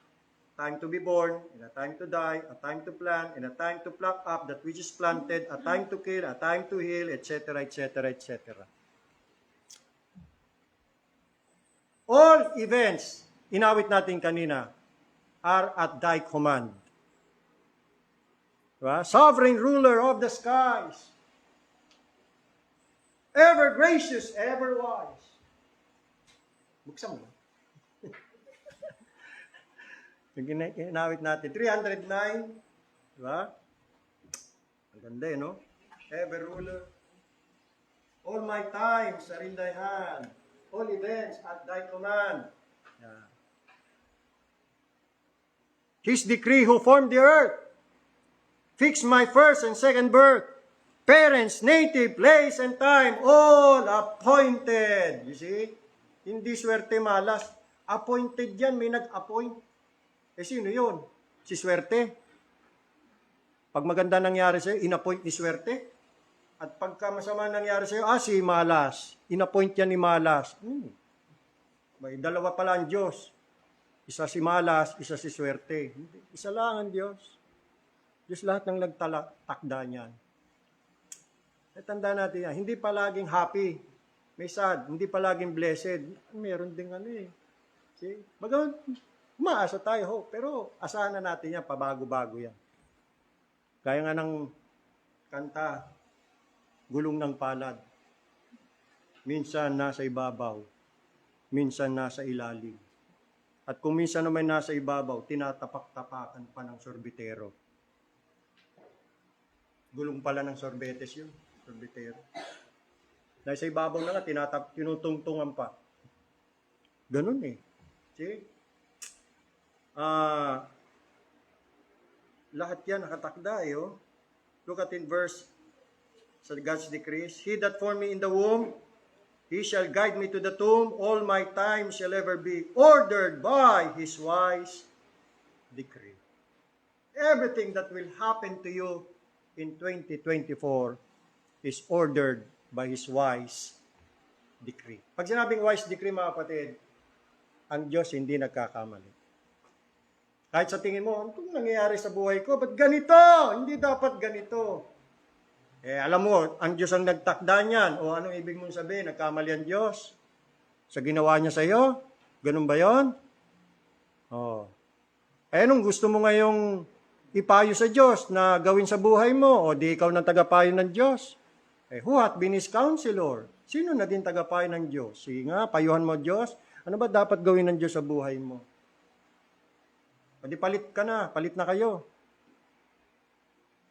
time to be born, and a time to die, a time to plant, and a time to pluck up that which is planted, a time to kill, a time to heal, etc., etc., etc. All events, inawit natin kanina, are at thy command. Diba? Sovereign ruler of the skies, ever gracious, ever wise. Buksan mo. Yung inawit natin, 309, diba? Ang ganda no? Ever ruler. All my times are in thy hand. All events at thy command. Yeah. His decree who formed the earth. Fixed my first and second birth. Parents, native, place, and time, all appointed. You see? Hindi swerte malas. Appointed yan, may nag-appoint. Sino yun? Si swerte. Pag maganda nangyari sa'yo, in-appoint ni swerte. At pagka masama nangyari sa'yo, si malas. In-appoint yan ni malas. May dalawa pala ang Diyos. Isa si malas, isa si swerte. Isa lang ang Diyos. Diyos lahat ng nagtakda niyan. Tandaan natin yan. Hindi palaging happy. May sad. Hindi palaging blessed. Meron ding See? Bagaman, umaasa tayo, pero asahan na natin yan, pabago-bago yan. Kaya nga ng kanta, gulong ng palad. Minsan nasa ibabaw, minsan nasa ilalim. At kung minsan naman nasa ibabaw, tinatapak-tapakan pa ng sorbitero. Gulong pala ng sorbetes yun, sorbitero. Nasa ibabaw na nga, tinutungtungan pa. Ganun See? Lahat yan nakatakda Look at in verse sa God's decrees. He that formed me in the womb, he shall guide me to the tomb. All my time shall ever be ordered by his wise decree. Everything that will happen to you in 2024 is ordered by his wise decree. Pag sinabing wise decree, mga kapatid, ang Diyos hindi nagkakamali. Kahit sa tingin mo, anong nangyayari sa buhay ko? Ba't ganito? Hindi dapat ganito. Alam mo, ang Diyos ang nagtakda niyan. O anong ibig mong sabihin? Nagkamali ang Diyos? Sa ginawa niya sa iyo? Ganun ba yon? Anong gusto mo ngayong ipayo sa Diyos na gawin sa buhay mo? O di ikaw ng tagapayo ng Diyos? Who hath been his counselor? Sino naging tagapayo ng Diyos? Sige nga, payuhan mo Diyos. Ano ba dapat gawin ng Diyos sa buhay mo? O di palit ka na, palit na kayo.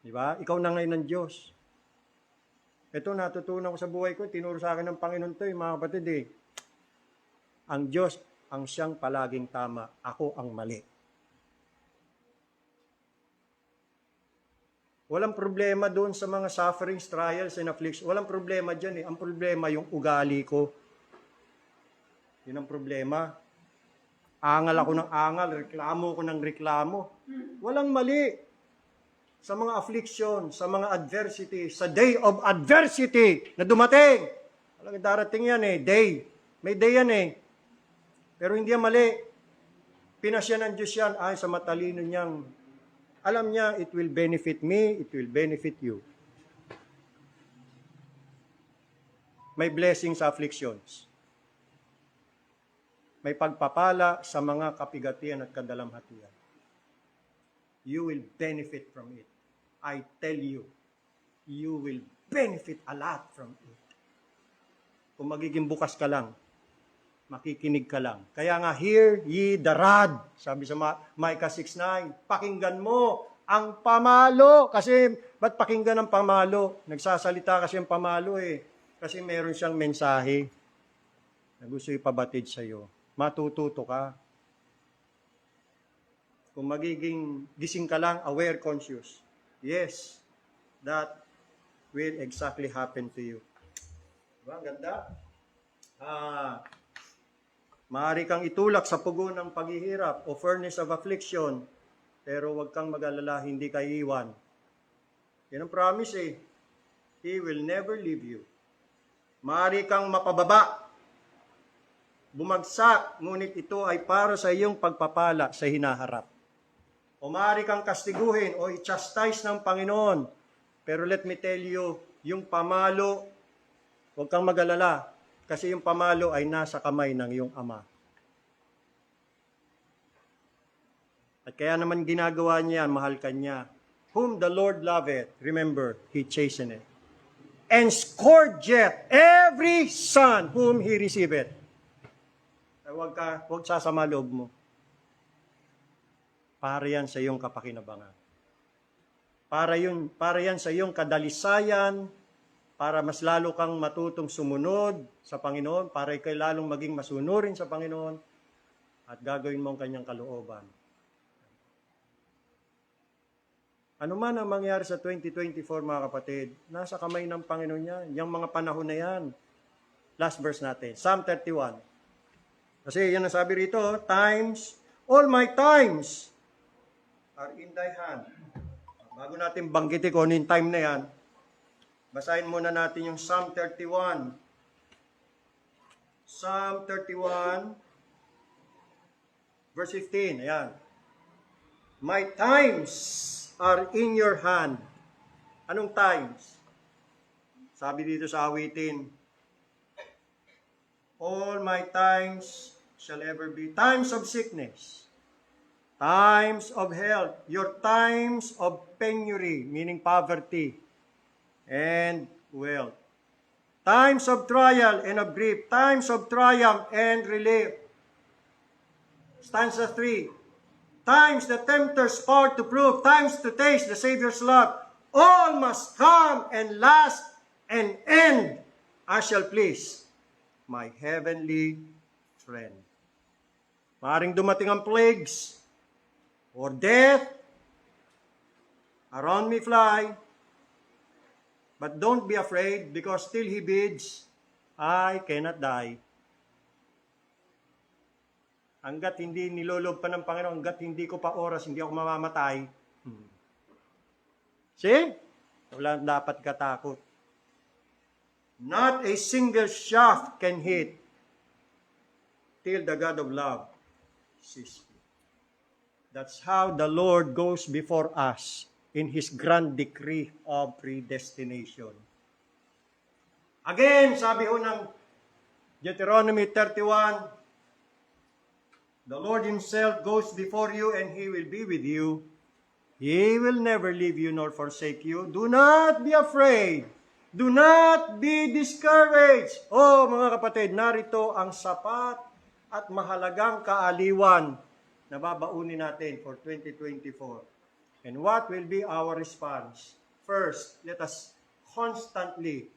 Di ba? Ikaw na ngayon ng Diyos. Ito, natutunan ko sa buhay ko, tinuro sa akin ng Panginoon to, mga kapatid Ang Diyos ang siyang palaging tama, ako ang mali. Walang problema doon sa mga sufferings, trials, and afflictions. Walang problema dyan Ang problema, yung ugali ko. Yun ang problema. Angal ako ng angal, reklamo ko ng reklamo. Walang mali sa mga affliction, sa mga adversity, sa day of adversity na dumating. Talagang darating yan day. May day yan Pero hindi yan mali. Pinasya ng Diyos yan ay sa matalino niyang. Alam niya, it will benefit me, it will benefit you. May blessings sa afflictions. May pagpapala sa mga kapigatian at kadalamhatian. You will benefit from it. I tell you, you will benefit a lot from it. Kung magiging bukas ka lang, makikinig ka lang. Kaya nga, hear ye the rod. Sabi sa Micah 6:9, pakinggan mo ang pamalo. Kasi, ba't pakinggan ang pamalo? Nagsasalita kasi ang pamalo Kasi meron siyang mensahe na gusto ipabatid sa iyo. Matututo ka. Kung magiging gising ka lang, aware, conscious. Yes, that will exactly happen to you. Diba? Ang ganda. Maaari kang itulak sa pugo ng paghihirap o furnace of affliction, pero huwag kang mag-alala, hindi ka iiwan. Yan ang promise He will never leave you. Maaari kang mapababa, bumagsak, ngunit ito ay para sa iyong pagpapala sa hinaharap. O maaari kang kastiguhin o i-chastise ng Panginoon. Pero let me tell you, yung pamalo, huwag kang mag-alala. Kasi yung pamalo ay nasa kamay ng iyong Ama. At kaya naman ginagawa niya, mahal ka niya. Whom the Lord loveth, remember, He chasteneth. And scourgeth every son whom He receiveth. Huwag sasama loob mo. Para yan sa iyong kapakinabangan. Para yan sa iyong kadalisayan, para mas lalo kang matutong sumunod sa Panginoon, para ikay lalong maging masunurin sa Panginoon, at gagawin mo ang kanyang kalooban. Ano man ang mangyari sa 2024, mga kapatid, nasa kamay ng Panginoon yan. Yung mga panahon na yan. Last verse natin, Psalm 31. Kasi yan ang sabi rito, all my times are in thy hand. Bago natin banggitin kung ano yung time na yan, basahin muna natin yung Psalm 31. Psalm 31, verse 15. Ayan. My times are in your hand. Anong times? Sabi dito sa awitin, all my times shall ever be times of sickness, times of health, your times of penury, meaning poverty, and wealth. Times of trial and of grief, times of triumph and relief. Stanza 3. Times the tempter's power to prove, times to taste the Savior's love. All must come and last and end. I shall please my heavenly friend. Maaring dumating ang plagues, or death, around me fly, but don't be afraid, because still He bids, I cannot die. Hanggat hindi nilolob pa ng Panginoon, hanggat hindi ko pa oras, hindi ako mamamatay. See? Wala dapat katakot. Not a single shaft can hit till the God of love sees me. That's how the Lord goes before us in His grand decree of predestination. Again, sabi ho ng Deuteronomy 31, The Lord himself goes before you and he will be with you. He will never leave you nor forsake you. Do not be afraid. Do not be discouraged. Oh, mga kapatid, narito ang sapat at mahalagang kaaliwan na babaunin natin for 2024. And what will be our response? First, let us constantly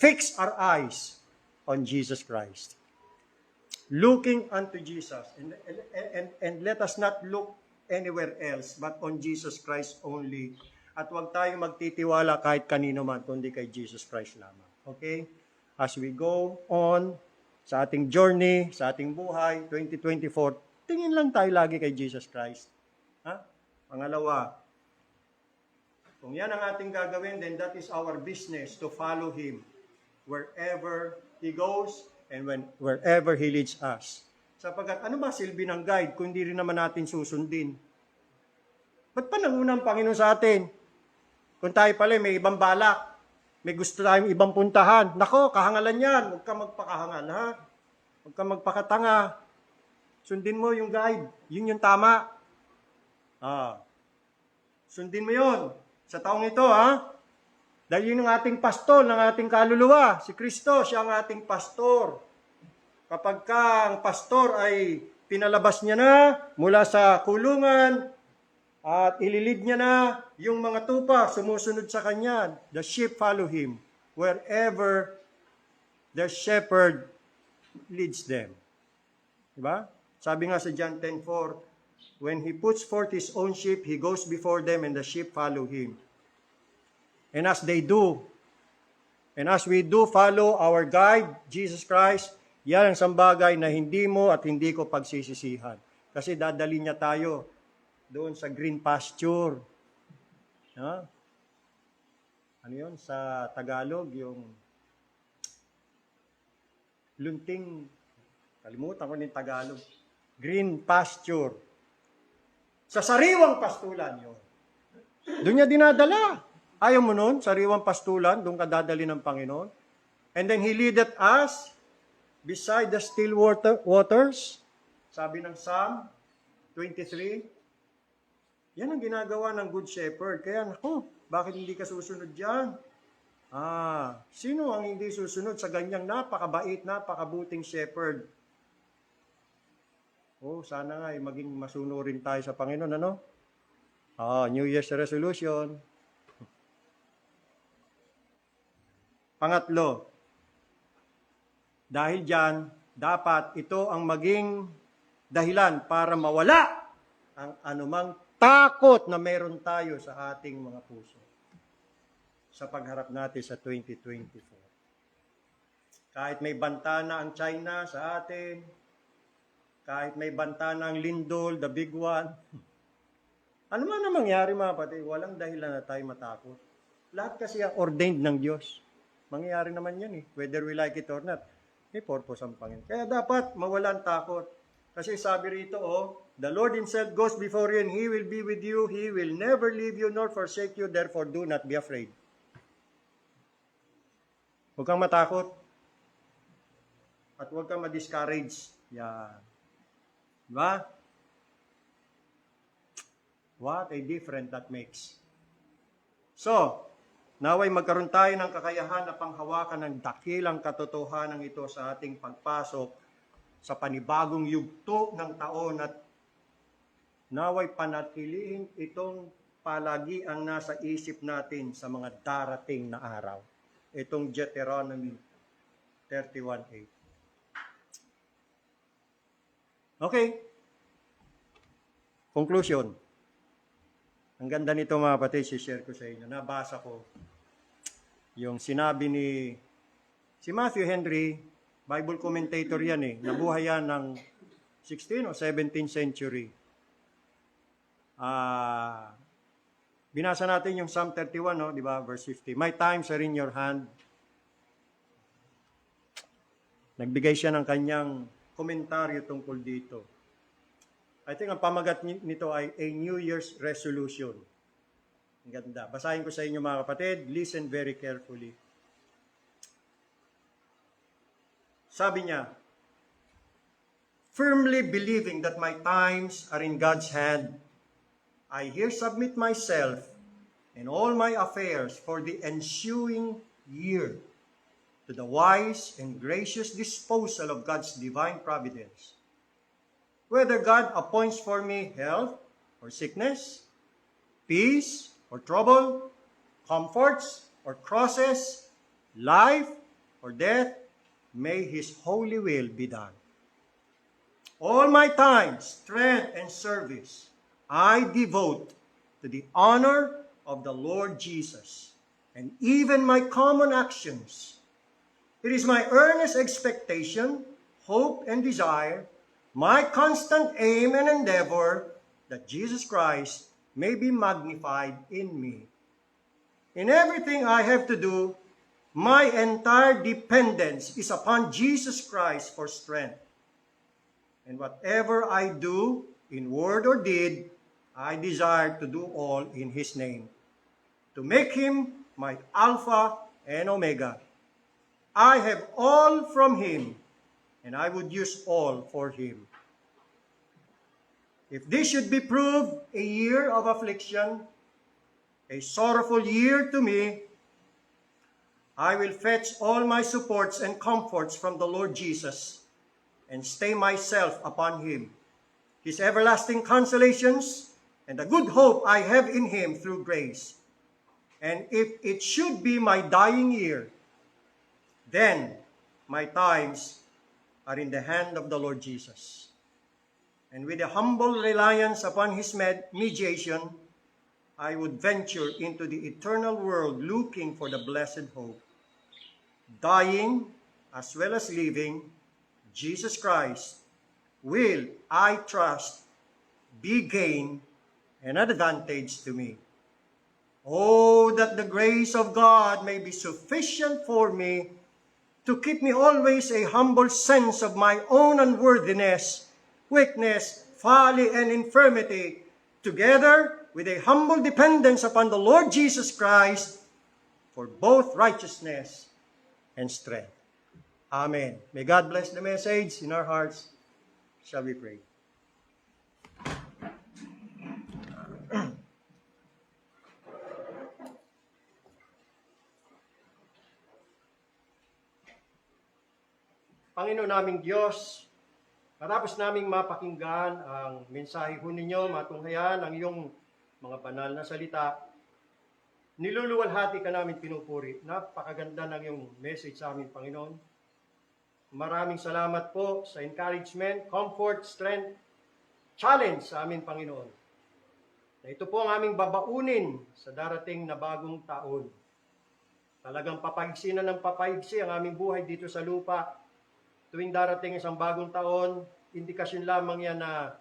fix our eyes on Jesus Christ. Looking unto Jesus. And let us not look anywhere else but on Jesus Christ only. At huwag tayong magtitiwala kahit kanino man, kundi kay Jesus Christ lamang. Okay? As we go on sa ating journey, sa ating buhay, 2024, tingin lang tayo lagi kay Jesus Christ. Ha? Pangalawa, kung yan ang ating gagawin, then that is our business to follow Him wherever He goes and wherever He leads us. Sapagkat ano ba silbi ng guide kung hindi rin naman natin susundin? Ba't pa nanguna ang Panginoon sa atin? Kung tayo pala may ibang balak, may gusto tayong ibang puntahan, nako, kahangalan yan, huwag ka magpakahangal, ha? Huwag ka magpakatanga. Sundin mo yung guide, yun yung tama. Sundin mo yun sa taong ito, ha? Dahil yun ang ating pastor, ng ating kaluluwa. Si Kristo, siya ang ating pastor. Kapag ka ang pastor ay pinalabas niya na mula sa kulungan at ililid niya na yung mga tupa, sumusunod sa kanya. The sheep follow him wherever the shepherd leads them. Diba? Sabi nga sa John 10:4, when he puts forth his own sheep, he goes before them and the sheep follow him. And as they do, and as we do follow our guide, Jesus Christ, yan ang sambagay na hindi mo at hindi ko pagsisisihan. Kasi dadali niya tayo doon sa green pasture. Ano yun? Sa Tagalog, yung lunting, kalimutan ko yung Tagalog. Green pasture. Sa sariwang pastulan yun. Doon niya dinadala. Ayaw mo nun, sariwang pastulan, doon ka dadali ng Panginoon. And then He leadeth us beside the still waters. Sabi ng Psalm 23. Yan ang ginagawa ng Good Shepherd. Kaya, bakit hindi ka susunod dyan? Sino ang hindi susunod sa ganyang napakabait, napakabuting shepherd? Sana nga maging masunurin tayo sa Panginoon, ano? New Year's resolution. Pangatlo, dahil dyan, dapat ito ang maging dahilan para mawala ang anumang takot na meron tayo sa ating mga puso sa pagharap natin sa 2024. Kahit may banta na ang China sa atin, kahit may banta na ang lindol, the big one, ano man ang mangyari mga kapatid, walang dahilan na tayo matakot. Lahat kasi ang ordained ng Diyos. Mangyayari naman yan whether we like it or not. May purpose ang Panginoon. Kaya dapat mawalan takot. Kasi sabi rito, the Lord Himself goes before you and He will be with you. He will never leave you nor forsake you. Therefore, do not be afraid. Huwag kang matakot. At huwag kang ma-discourage. Yan. Diba? What a difference that makes. So, naway magkaroon tayo ng kakayahan na panghawakan ng dakilang katotohanan ito sa ating pagpasok sa panibagong yugto ng taon at naway panatilihin itong palagi ang nasa isip natin sa mga darating na araw. Itong Deuteronomy 31:8. Okay. Conclusion. Ang ganda nito mga kapatid, share ko sa inyo. Nabasa ko yung sinabi si Matthew Henry, Bible commentator yan nabuhay yan ng 16th o 17th century. Binasa natin yung Psalm 31, di ba? Verse 50. My times are in your hand. Nagbigay siya ng kanyang komentaryo tungkol dito. I think ang pamagat nito ay a New Year's resolution. Ang ganda. Basahin ko sa inyo mga kapatid. Listen very carefully. Sabi niya, firmly believing that my times are in God's hand, I here submit myself and all my affairs for the ensuing year to the wise and gracious disposal of God's divine providence. Whether God appoints for me health or sickness, peace or trouble, comforts or crosses, life or death, may His holy will be done. All my time, strength, and service I devote to the honor of the Lord Jesus, and even my common actions. It is my earnest expectation, hope, and desire, my constant aim and endeavor, that Jesus Christ may be magnified in me. In everything I have to do, my entire dependence is upon Jesus Christ for strength. And whatever I do, in word or deed, I desire to do all in His name, to make Him my Alpha and Omega. I have all from Him, and I would use all for Him. If this should be proved a year of affliction, a sorrowful year to me, I will fetch all my supports and comforts from the Lord Jesus and stay myself upon Him, His everlasting consolations, and the good hope I have in Him through grace. And if it should be my dying year, then my times are in the hand of the Lord Jesus. And with a humble reliance upon His mediation, I would venture into the eternal world looking for the blessed hope. Dying as well as living, Jesus Christ will, I trust, be gain and advantage to me. Oh, that the grace of God may be sufficient for me to keep me always a humble sense of my own unworthiness, weakness, folly, and infirmity, together with a humble dependence upon the Lord Jesus Christ for both righteousness and strength. Amen. May God bless the message in our hearts. Shall we pray? Panginoon naming Diyos, matapos naming mapakinggan ang mensahe ho ninyo, matunghayan ang iyong mga banal na salita, niluluwalhati ka namin pinupuri. Napakaganda ng iyong message sa amin, Panginoon. Maraming salamat po sa encouragement, comfort, strength, challenge sa amin, Panginoon. Na ito po ang aming babaunin sa darating na bagong taon. Talagang papaigsi na ng papaigsi ang aming buhay dito sa lupa. Tuwing darating isang bagong taon, indikasyon lamang yan na,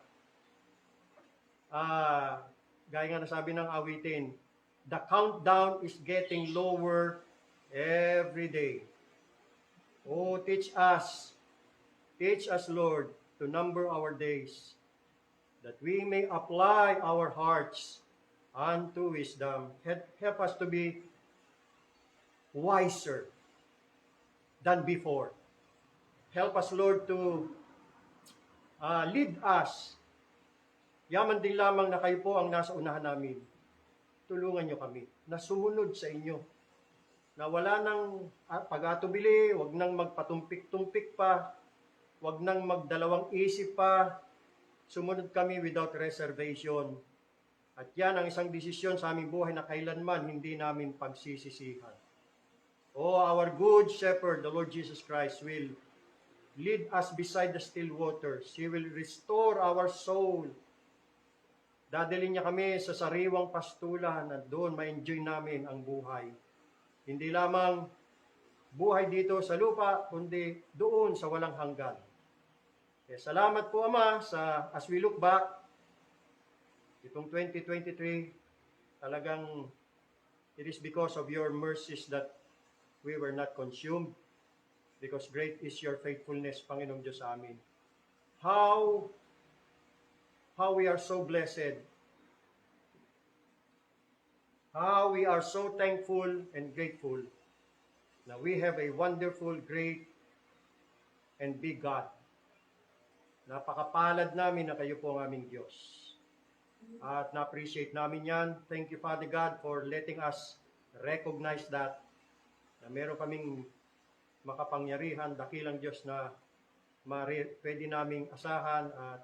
gaya nga nasabi ng awitin, the countdown is getting lower every day. Oh, teach us, Lord, to number our days, that we may apply our hearts unto wisdom. Help us to be wiser than before. Help us, Lord, to lead us. Yaman din lamang na kayo po ang nasa unahan namin. Tulungan nyo kami na sumunod sa inyo. Na wala nang pag-atubili, wag nang magpatumpik-tumpik pa, wag nang magdalawang isip pa. Sumunod kami without reservation. At yan ang isang desisyon sa aming buhay na kailanman hindi namin pagsisisihan. Oh, our good shepherd, the Lord Jesus Christ, will lead us beside the still waters. He will restore our soul. Dadalhin niya kami sa sariwang pastulan at doon ma-enjoy namin ang buhay. Hindi lamang buhay dito sa lupa, kundi doon sa walang hanggan. Kaya salamat po, Ama, as we look back, itong 2023, talagang it is because of your mercies that we were not consumed. Because great is your faithfulness, Panginoong Diyos sa amin. How we are so blessed. How we are so thankful and grateful na we have a wonderful, great, and big God Napakapalad namin na kayo po ang aming Diyos. At na-appreciate namin yan. Thank you, Father God, for letting us recognize that na meron kaming makapangyarihan, dakilang Diyos na pwede naming asahan at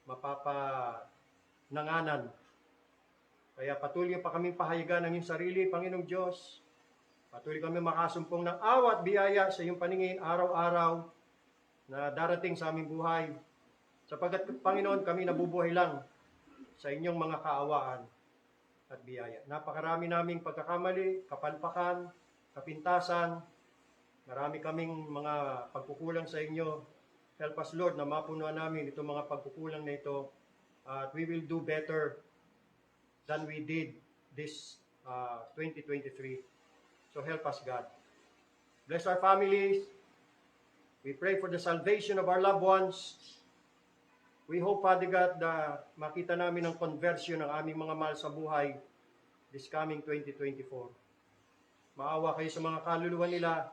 mapapananganan. Kaya patuloy pa kaming pahayagan ng iyong sarili, Panginoong Diyos. Patuloy kami makasumpong ng awa at biyaya sa iyong paningin araw-araw na darating sa aming buhay. Sapagkat, Panginoon, kami nabubuhay lang sa inyong mga kaawaan at biyaya. Napakarami naming pagkakamali, kapalpakan, kapintasan. Marami kaming mga pagkukulang sa inyo. Help us, Lord, na mapunuan namin itong mga pagkukulang na ito. At we will do better than we did this 2023. So help us, God. Bless our families. We pray for the salvation of our loved ones. We hope, Father God, na makita namin ang conversion ng aming mga mahal sa buhay this coming 2024. Maawa kayo sa mga kaluluwa nila.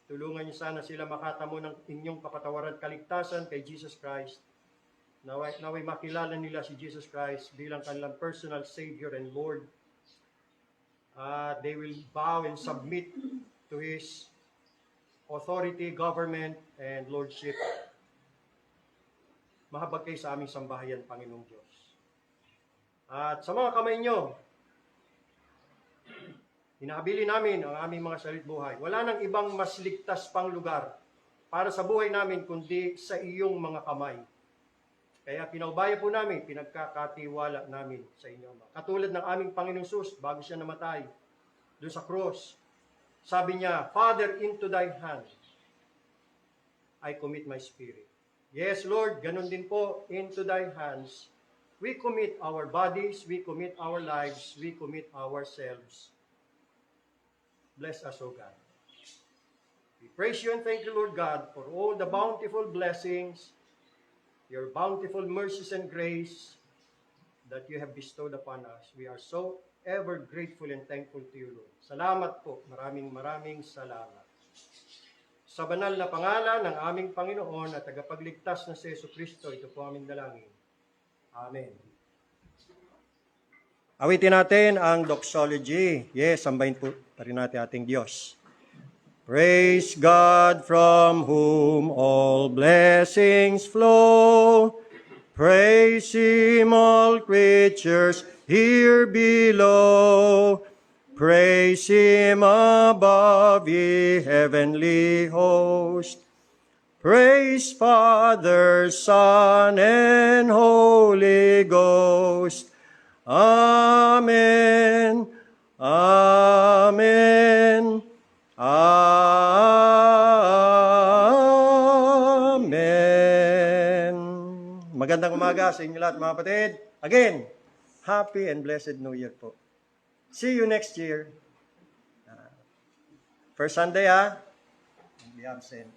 Tulungan niyo sana sila makatamo ng inyong kapatawaran at kaligtasan kay Jesus Christ. Naway makilala nila si Jesus Christ bilang kanilang personal Savior and Lord. They will bow and submit to His authority, government, and lordship. Mahabag kayo sa aming sambahayan, Panginoong Diyos. At sa mga kamay nyo, hinahabilin namin ang aming mga salit buhay. Wala nang ibang mas ligtas pang lugar para sa buhay namin kundi sa iyong mga kamay. Kaya pinaubaya po namin, pinagkakatiwala namin sa inyo. Katulad ng aming Panginoong Sus, bago siya namatay, doon sa cross, sabi niya, Father, into thy hand, I commit my spirit. Yes, Lord, ganun din po, into thy hands, we commit our bodies, we commit our lives, we commit ourselves. Bless us, O God. We praise you and thank you, Lord God, for all the bountiful blessings, your bountiful mercies and grace that you have bestowed upon us. We are so ever grateful and thankful to you, Lord. Salamat po. Maraming salamat. Sa banal na pangalan ng aming Panginoon at tagapagligtas na si Jesucristo, ito po aming dalangin. Amen. Awitin natin ang doxology. Yes, sambahin po rin natin ating Diyos. Praise God from whom all blessings flow. Praise Him, all creatures here below. Praise Him above, ye heavenly host. Praise Father, Son, and Holy Ghost. Amen. Amen. Amen. Magandang umaga sa inyo lahat, mga kapatid. Again, happy and blessed New Year po. See you next year. First Sunday, Don't be absent.